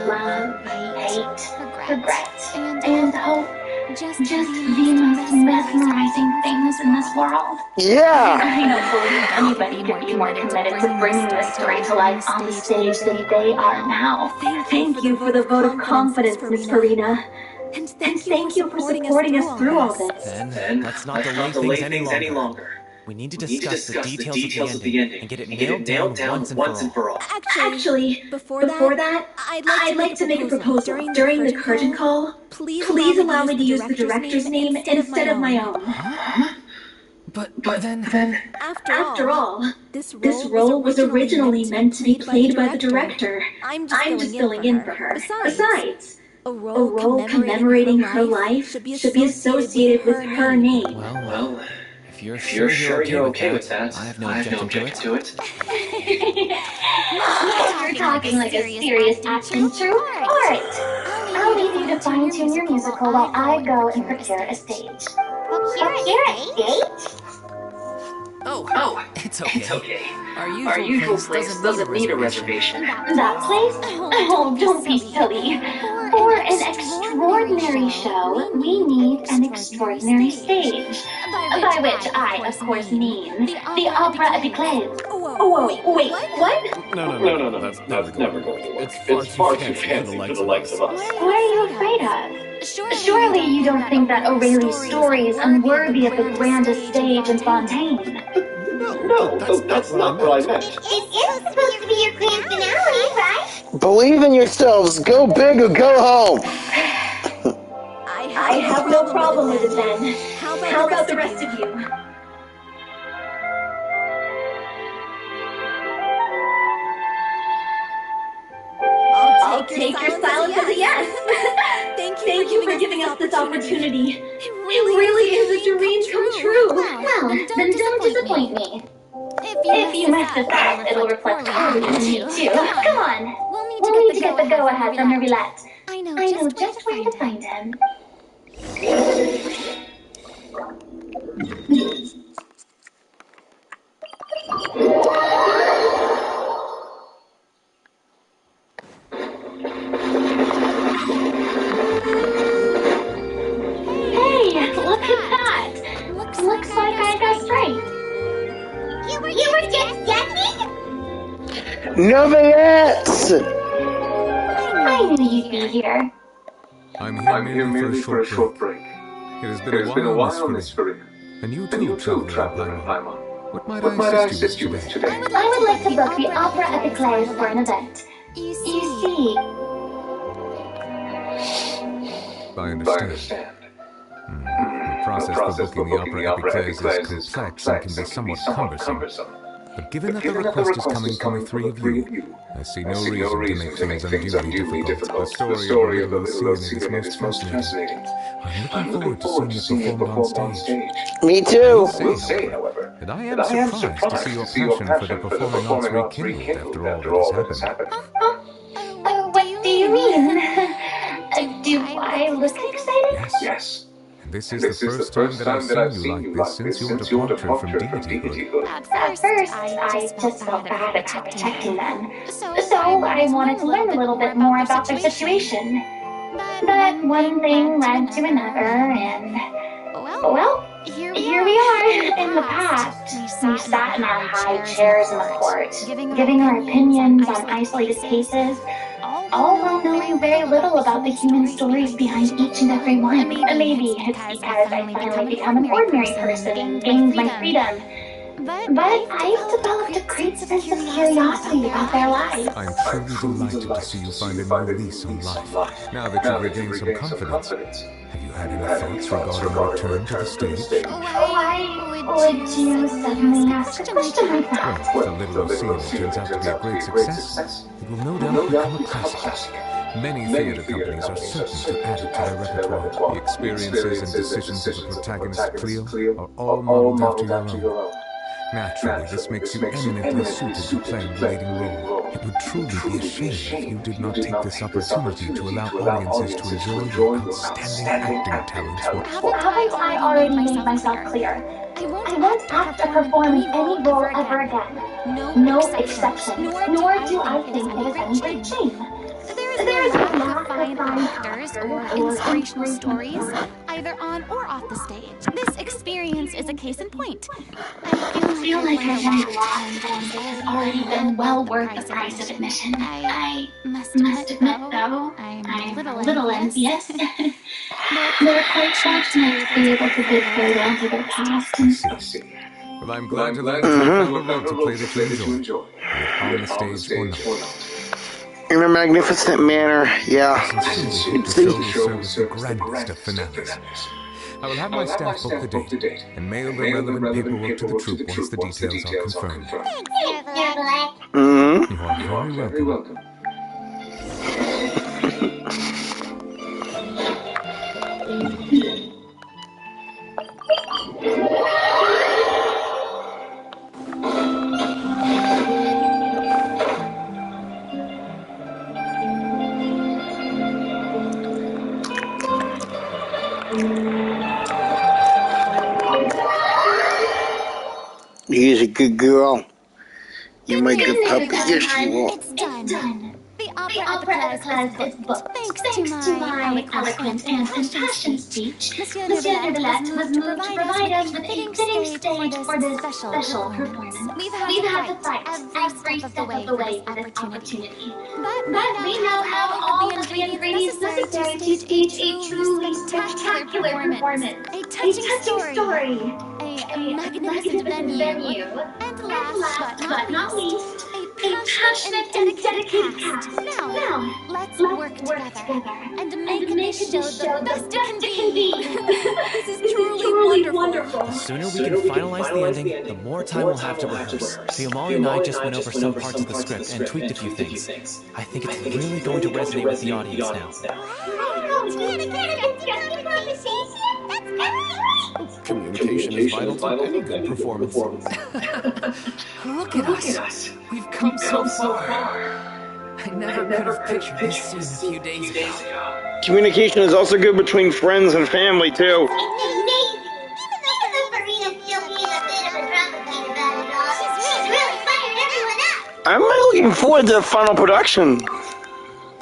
S4: love, hate, regret, and hope just the most mesmerizing things in this world?
S1: Yeah!
S4: I don't believe anybody could be more committed to bringing this story to life on the stage than they are now.
S9: Thank you for the vote of confidence, Miss Furina. And thank you for supporting us through all this.
S6: Then let's not delay things any longer. We need to discuss the details of the ending and get it nailed down once and for all.
S9: Actually, before that, I'd like to make a proposal. During the curtain call, please allow me to use the director's name instead of my own.
S6: Huh? But then...
S9: After all, this role was originally meant to be played by the director. I'm just filling in for her. Besides, a role commemorating her life should be associated with her name.
S6: Well... If you're sure you're okay with that, I have no objection to it.
S9: Now you're talking like a serious acting troupe. Alright. I'll leave you to fine-tune your musical while I go and procure a stage.
S4: Procure a stage?
S7: Oh, it's okay. Our usual place doesn't need a reservation.
S9: That place? Oh, don't be silly. For an extraordinary show, we need an extraordinary stage. By which I, of course, mean the Opera Epiclese. Whoa, wait, what?
S10: No, that's never going to work. It's far too fancy for the likes of us.
S9: What are you afraid of? Surely you don't think that Aurelie's story is unworthy of the grandest stage in Fontaine.
S10: No, that's not what I meant.
S4: It is supposed to be your grand finale, right?
S1: Believe in yourselves. Go big or go home.
S9: I have no problem with it then. How about the rest of you? I'll take your silence as a yes. Thank you for giving us this opportunity. It really is a dream come true. Well, then don't disappoint me. If you mess this up, it'll reflect poorly on me too. Come on. We'll need to get the go-ahead from Novelette. I know just where to find him. Hey, look at that. Looks like I guessed right.
S4: You were just guessing?
S1: Novelette!
S9: I knew you'd be here.
S3: I'm here merely for a short break. It has been a while, Miss Furina. And you too, traveler in Paimon. What might I assist you with today?
S9: I would like to book the Opera Epiclese for an event. You see...
S3: I understand. The process for booking the Opera Epiclese is complex and can be somewhat cumbersome. But given that the request is coming from the three of you, I see no reason to make things unduly difficult. The story of the little Lucien is most fascinating. I'm looking forward to seeing it performed on stage.
S1: Me too.
S3: We'll say, however, that I am surprised to see your passion for the performing arts rekindled after all that has happened.
S9: What do you mean? Do I look excited?
S3: Yes. This is the first time that I've seen you like this since your departure from deityhood.
S9: At first, I just felt bad about protecting them. So I wanted to learn a little bit more about their situation. But one thing led to another, and... well, here we are. In the past, we sat in our high chairs in the court, giving our opinions on isolated cases, all while knowing very little about the human stories behind each and every one. Maybe it's because I finally become an ordinary person and gained my freedom. But I've developed a great sense of curiosity about their lives.
S3: I'm truly delighted to see you find a new lease on life. Now that you've regained some confidence, have you had any thoughts regarding a return to the stage?
S9: Why would you suddenly ask a question like that?
S3: Well, if the little Lucien turns out to be a great success, it will no doubt become a classic. Many theater companies are certain to add it to their repertoire. The experiences and decisions of the protagonist Cleo are all modeled after your own. Naturally, this makes you eminently suited to playing the leading role. It would truly be a shame if you did not take this opportunity to allow audiences to enjoy your outstanding acting talents.
S9: Haven't I already made myself clear? I won't have to perform in any role ever again. No exception. Nor do I think it is any great shame. There is a lack of fine actors or inspirational stories, either on or off the stage. This experience is a case in point. I feel like I've learned a lot, and it has already been well worth the price of admission. I must admit, though, I'm a little envious. They're quite fortunate to be able to bid farewell to their past.
S3: Well, I'm glad to let you have a role to play that you enjoy, on the stage or not.
S1: In a magnificent manner, yeah.
S3: The show will serve as the grandest of finales. I will have my staff book the date and mail the relevant paperwork to the troupe once the details are confirmed. You are very welcome.
S1: good girl. You're my good puppy. Yes, you are.
S8: It's done. The opera epiclese is booked. Thanks to my eloquent and impassioned speech, Monsieur Neuvillette was moved to provide us with a fitting stage for this special performance. We've had to fight every step of the way for this opportunity. But we now have all of the ingredients necessary to stage a truly spectacular performance. A touching story. A magnificent venue. And last but not least, a passionate and dedicated cast. Now, let's work together and make this show the best it can be.
S9: This is truly wonderful.
S6: The sooner we can finalize the ending, the more time we'll have to rehearse. Fiamari and I just went over some parts of the script and tweaked a few things. I think it's really going to resonate with the audience now.
S2: Communication is vital to any good performance.
S6: Look at us. We've come so far. I never could have pictured this scene a few days ago.
S1: Communication is also good between friends and family, too. I'm really looking forward to the final production.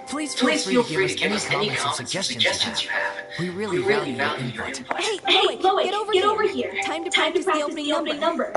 S6: Please feel free to give us any comments or suggestions you have. We really value your input.
S9: Hey, Loic, get over here. Time to practice the opening number.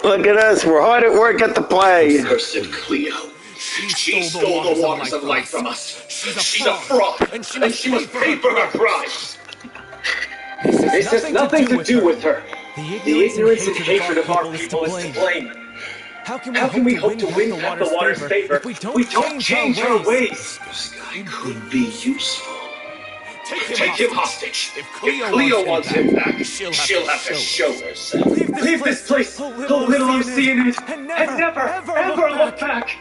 S1: Look at us, we're hard at work at the play.
S10: Cursed Cleo. She stole the waters of life from us. She's a fraud, and she must pay for her crimes. This has nothing to do with her. The ignorance and hatred of our people is to blame. How can we hope to win back the water's favor if we don't change our ways? This guy could be useful. Take him hostage. If Cleo wants him back, she'll have to show herself. Leave this place, a little Lucy in it, and never, ever look back.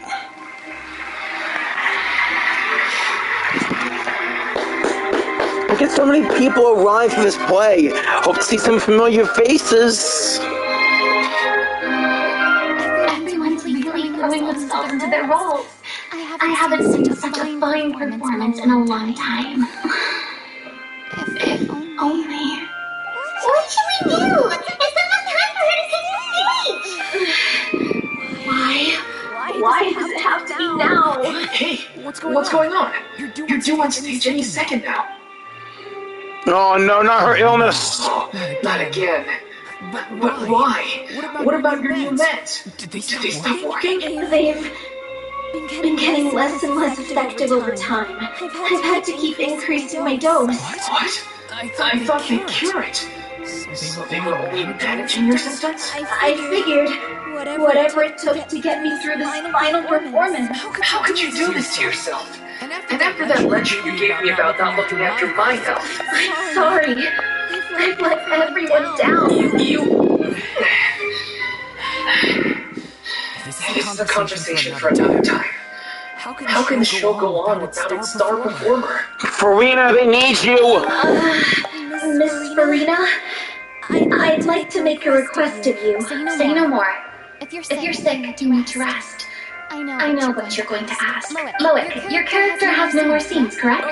S1: Look at so many people arrive for this play. Hope to see some familiar faces.
S4: Everyone's really throwing themselves into their roles. I haven't seen such a fine performance in a long time. If only. What should we do? It's almost time for her to take the stage. Why does it have to be now?
S10: Hey, what's going on? You're due on stage any second now.
S1: Oh no, not her illness.
S10: Not again. But why? What about your new meds? Did they stop working?
S9: They've been getting less and less effective over time. I've had to keep increasing my dose.
S10: What? I thought they'd cure it. So they were only managing your symptoms?
S9: I figured whatever it took to get me through this final performance.
S10: How could you do this to yourself? And after that lecture you gave me about not looking after my health.
S9: I'm sorry. I've let everyone down.
S10: This is a conversation for another time. How can the show go on without its star performer?
S1: Furina, they need you!
S9: Miss Furina, I'd like to make a request of you.
S4: Say no more.
S8: If you're
S4: sick, you need to rest.
S8: I know
S4: what you're going to ask. Loic, your character has no more scenes, correct?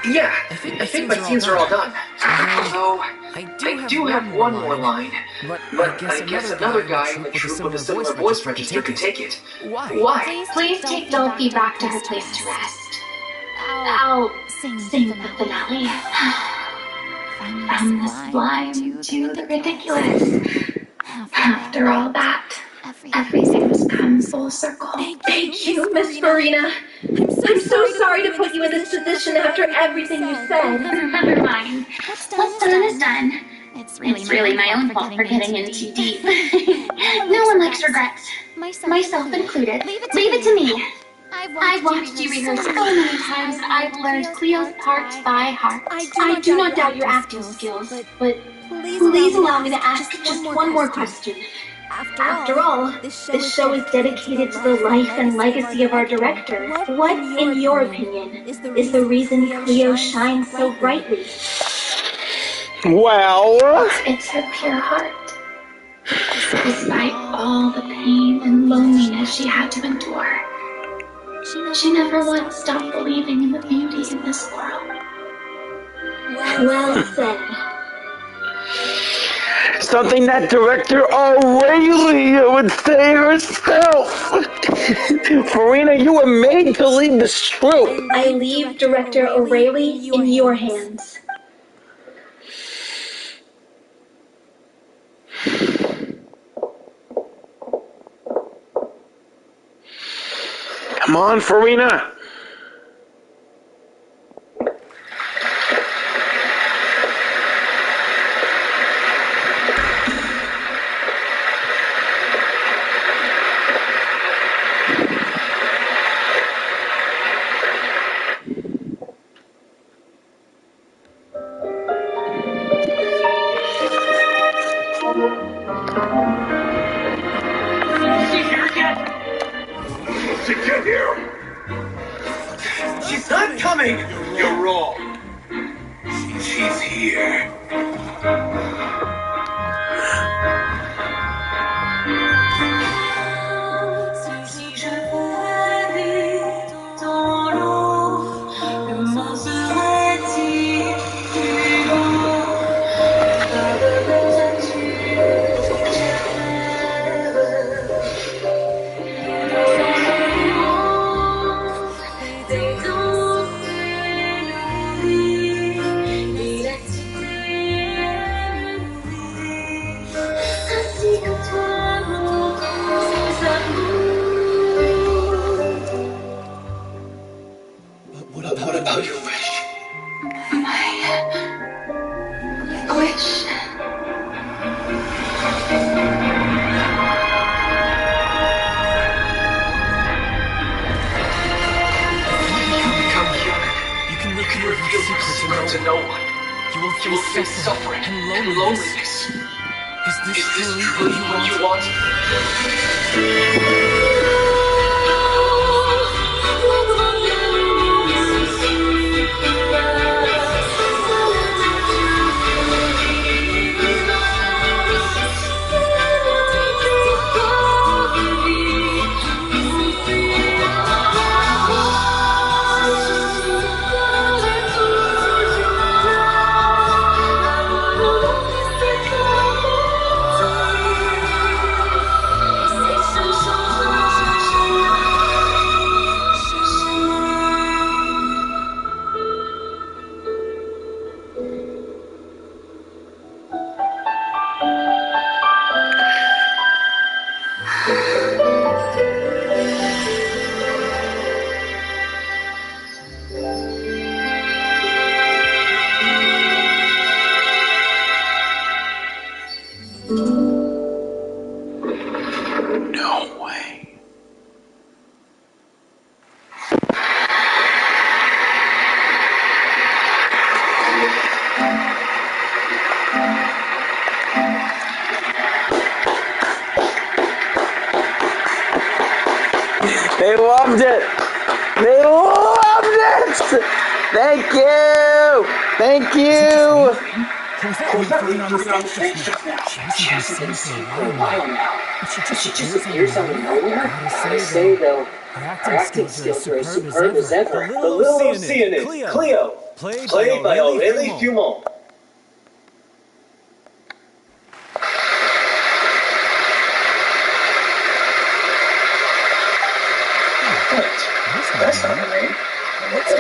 S10: Yeah. I think my scenes are all done. Although, I do have one more line. But I guess another guy in the troupe with a similar voice register could take it. Why?
S4: Please take Dolphy back to her place to rest. I'll sing the finale. From the sublime to the ridiculous. After all that, everything's come full circle.
S9: Thank you, Miss Furina. I'm so sorry to put you in this position after everything you said.
S4: Never mind. What's done is done. It's really my own fault for getting in too deep. No one likes regrets. Myself included. Leave it to me. I've watched you rehearse so many times that I've learned Cleo's parts by heart.
S9: I do not doubt your acting skills, but please allow me to ask just one more question. After all, this show is dedicated to the life and legacy of our director. What, in your opinion, is the reason Cleo shines so brightly?
S1: Well...
S4: It's her pure heart.
S9: Despite all the pain and loneliness she had to endure, she never once stopped believing in the beauty in this world. Well said.
S1: Something that director Aurelia would say herself. Furina, you were made to lead this troop.
S9: I leave Director Aurelia in your hands.
S1: Come on, Furina.
S10: She's not coming! You're wrong. She's here. What about your wish?
S9: My wish.
S10: You can reveal your secret to no one. You will face suffering and loneliness. Is this truly what you want?
S1: They loved it. They loved it. Thank you. Thank you.
S10: Who's that lady coming on the stage just now? She hasn't been seen for a while now. But she just appears out of nowhere. Gotta say though, her acting skills are as superb as ever. The little Oceanid, Cleo, played by Aurélie Fumont. That's not her name.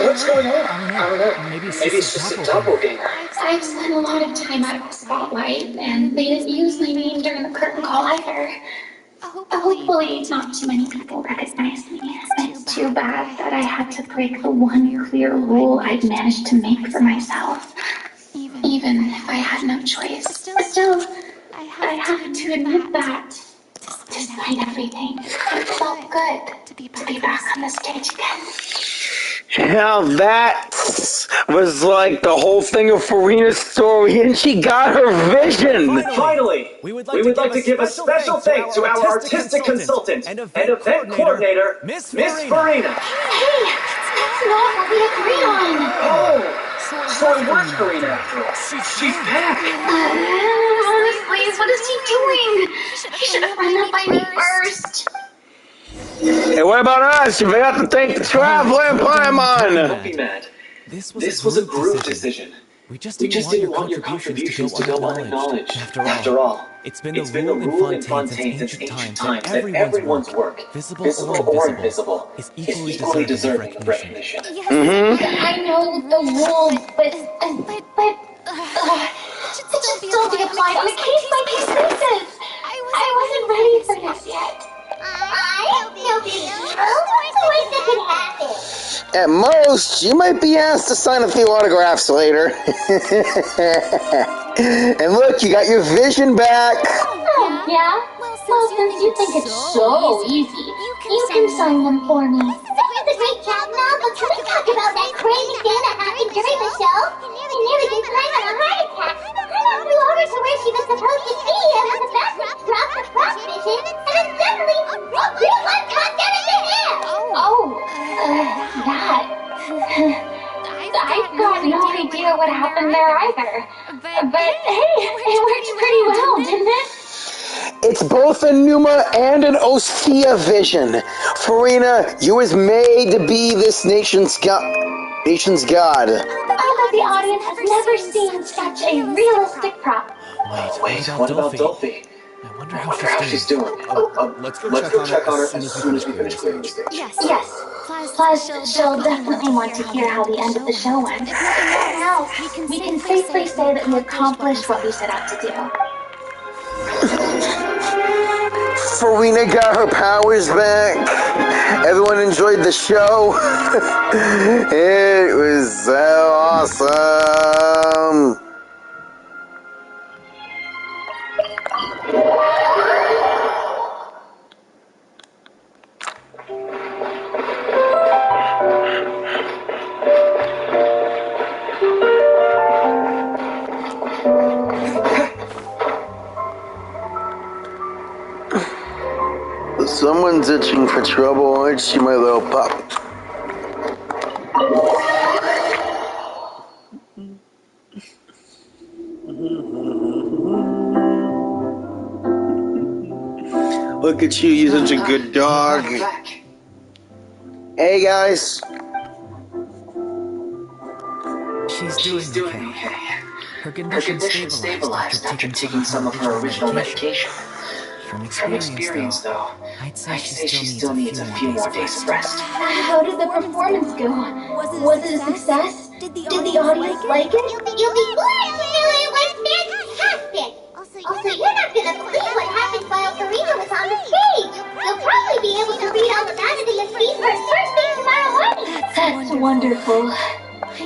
S10: What's going on? I don't know. Maybe it's just a doppelganger.
S9: I've spent a lot of time out of the spotlight, and they didn't use my name during the curtain call either. Hopefully not too many people recognize me. It's too bad that I had to break the one clear rule I'd managed to make for myself. Even if I had no choice. Still, I have to admit that, despite everything, it felt good to be back on the stage again.
S1: Now that was like the whole thing of Furina's story, and she got her vision.
S10: Finally, we would like to give a special thanks to our artistic consultant and event coordinator, Miss Furina.
S9: Hey, that's not what we agreed on.
S10: Oh, so it was Furina after all. She's back.
S9: Honestly, what is he doing? He should have
S1: Hey, what about us? We got to thank the Traveler and Paimon!
S10: Don't be mad. This was a group decision. We just didn't want your contributions to go unacknowledged. After all, it's been the rule in Fontaine since ancient times that everyone's work, visible or invisible, is equally deserving of recognition.
S4: I know the rules, but it should still be applied on a case-by-case basis. I wasn't ready for this yet. No big deal. So it can happen.
S1: At most, you might be asked to sign a few autographs later. And look, you got your vision back.
S4: Oh, yeah? Well, since you think it's so easy, you can sign them for me. This is a great job, Mel, but can we talk about that crazy thing that happened during the show? He nearly gave Paimon a heart attack. Paimon flew over to where she was supposed to be, and when the fastest dropped her cross vision, and then suddenly, a real one caught them in the air! That... I've got no idea what happened there either. But hey, it worked pretty well, didn't it?
S1: It's both a Numa and an Ostia vision. Furina, you was made to be this nation's god.
S4: Although the audience has never seen such a realistic prop.
S10: Wait, what about Dolphy? I wonder how she's doing.
S3: Let's go check on her as soon as we finish clearing the stage.
S4: Yes. Plus, she'll definitely want to hear how the end of the show went. Now, we can safely say that we accomplished what we set out to do.
S1: Furina got her powers back. Everyone enjoyed the show. It was so awesome. Someone's itching for trouble, aren't you, my little pup? Look at you, you're such a good dog. Hey, guys.
S7: She's doing okay. Her condition stabilized after taking some of her original medication. From experience, though, I'd say she still needs a few more days of rest.
S4: How did the performance go? Was it a success? Did the audience like it? You'll be glad to know it was fantastic! Also, you're not gonna believe what happened while Furina was on the stage! You'll probably be able to read all about it in the speech for first thing tomorrow morning! That's wonderful.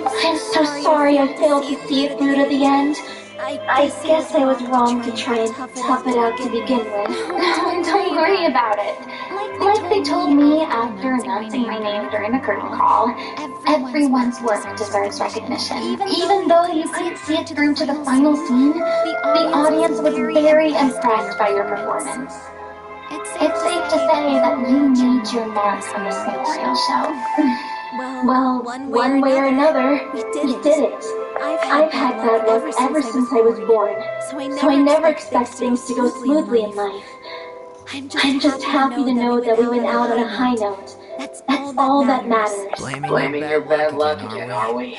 S4: I'm so sorry I failed to see it through to the end. I guess I was wrong to try and tough it out to begin with. Don't worry about it. Like they told me after announcing my name during the curtain call, everyone's work deserves recognition. Even though you couldn't see it through to the final scene, the audience was very impressed by your performance. It's safe to say that you made your mark on this memorial show. Well, one way or another, we did it. I've had bad luck ever since I was born, so I never expect things to go smoothly in life. I'm just happy to know that we went out on a high note. That's all that matters.
S7: Blaming your bad luck again, are we?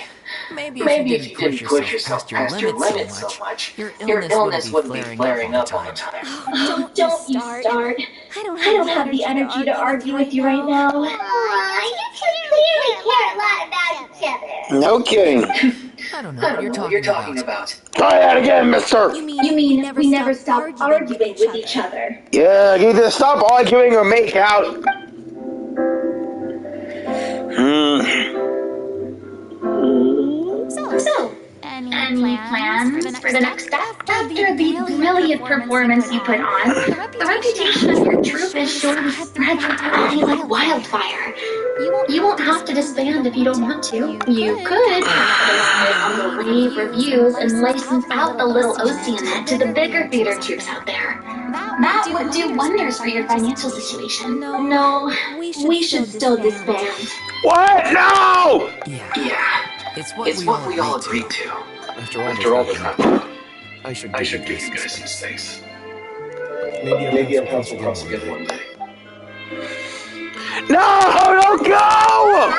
S7: Maybe if you didn't push yourself past your limits so much, your illness wouldn't be flaring up all the time.
S4: Oh, don't you start. I don't have the energy to argue with you right now. You two clearly care a lot about each other.
S1: No kidding.
S7: I don't know what you're talking about.
S1: Try that again, mister.
S4: You mean we never stopped arguing with each other?
S1: Yeah, either stop arguing or make out.
S4: So, any plans for the next step? After the brilliant performance you put on, the reputation of your troupe is sure to spread like wildfire. You won't have to disband if you don't want to. You could post on the rave reviews and license out the little Oceanet to the bigger theater troupes out there. That would do wonders for your financial situation. No, we should still disband.
S1: What? No!
S7: Yeah. It's what we all agreed to.
S10: After all the time, I should give you guys some space. Maybe I'll have some again one day.
S1: No, don't go!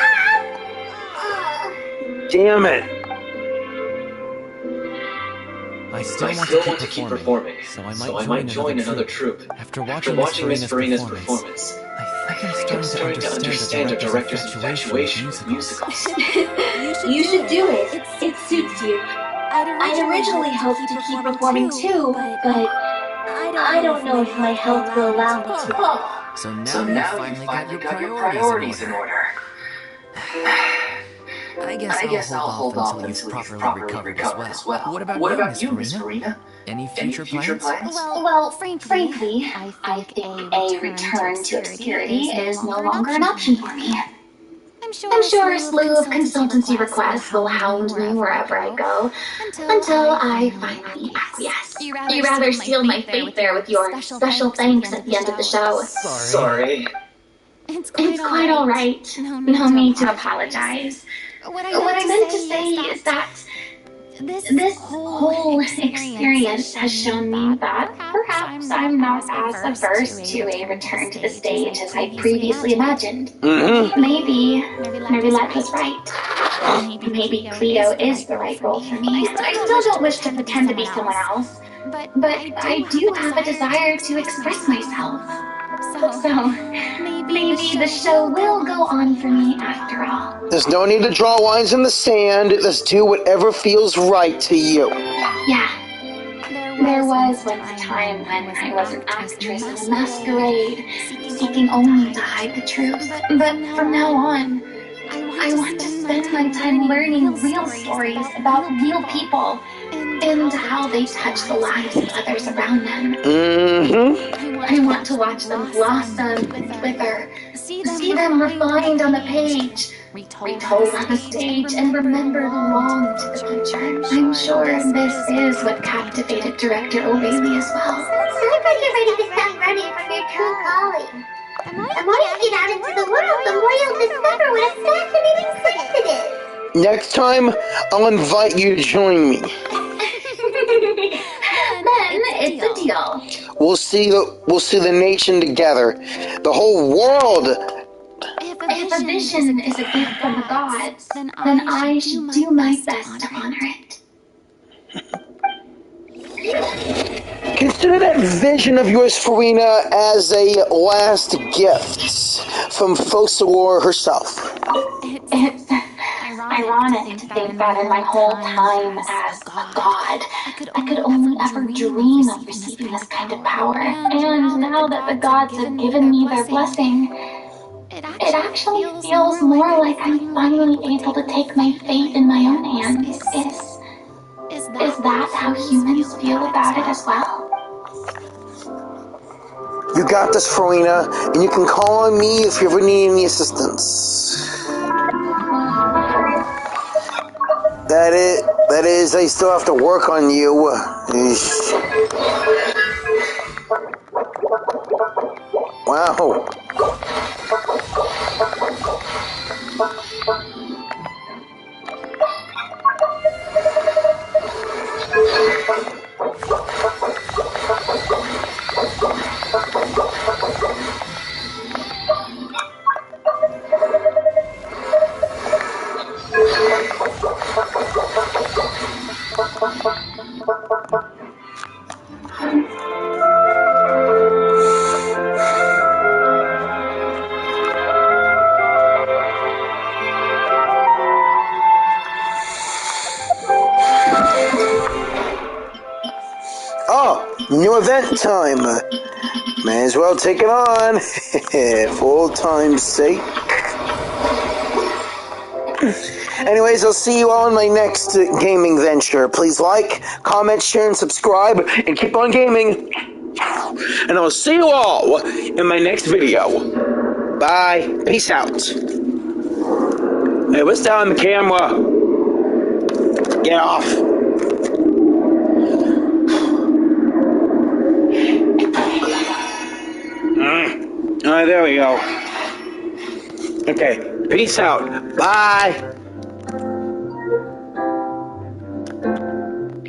S1: Damn it.
S6: I still want to keep performing, so I might join another troupe. After watching Miss Furina's performance, I think I'm starting to understand a director's infatuation with musicals.
S9: You should do it. It suits you. I'd originally hoped to keep performing too, but I don't know if my health will allow me to.
S7: So now you finally got your priorities in order. I guess I'll hold off until you've properly recovered as well. What about you, Miss Furina? Any future plans?
S9: Well, frankly, I think a return to obscurity is no longer an option for me. I'm sure a slew of consultancy requests will hound me wherever I go, until I finally acquiesce. You rather seal my fate there with your special thanks at the end of the show.
S10: Sorry.
S9: It's quite alright. No need to apologize. What I meant to say is that this whole experience has shown me that perhaps I'm not as averse to a return to the stage as I previously imagined. Maybe Nervylette was right. Maybe Cleo is the right role for me. I still don't wish to pretend to be someone else, but I do have a desire to express myself. So maybe the show will go on for me after all.
S1: There's no need to draw lines in the sand. Just do whatever feels right to you.
S9: Yeah. There was once a time when I was an actress in a masquerade, seeking only to hide the truth. But from now on, I want to spend my time learning real stories about real people and how they touch the lives of others around them. I want to watch them blossom and wither, see them refined on the page, retold on the stage, and remembered long to the future. I'm sure this is what captivated director O'Reilly as well.
S11: Sounds like you're ready to start running from your true calling. The more you get out into the world, the more you'll discover what a fascinating place it is.
S1: Next time, I'll invite you to join me.
S9: Then it's a deal.
S1: We'll see the nation together. The whole world.
S9: If a vision is a gift from the gods, then I should do my best to honor it.
S1: Consider that vision of yours, Furina, as a last gift from Focalor herself.
S9: It's ironic to think that in my whole time as a god, I could only ever dream of receiving this kind of power. And now that the gods have given me their blessing, it actually feels more like I'm finally able to take my fate in my own hands. Is that how humans feel about it as well?
S1: You got this, Furina, and you can call on me if you ever need any assistance. That is, I still have to work on you. Wow. New event time. May as well take it on. For time's sake. Anyways, I'll see you all in my next gaming venture. Please like, comment, share, and subscribe, and keep on gaming. And I'll see you all in my next video. Bye. Peace out. Hey, what's down the camera? Get off. Alright, there we go. Okay, peace out. Bye.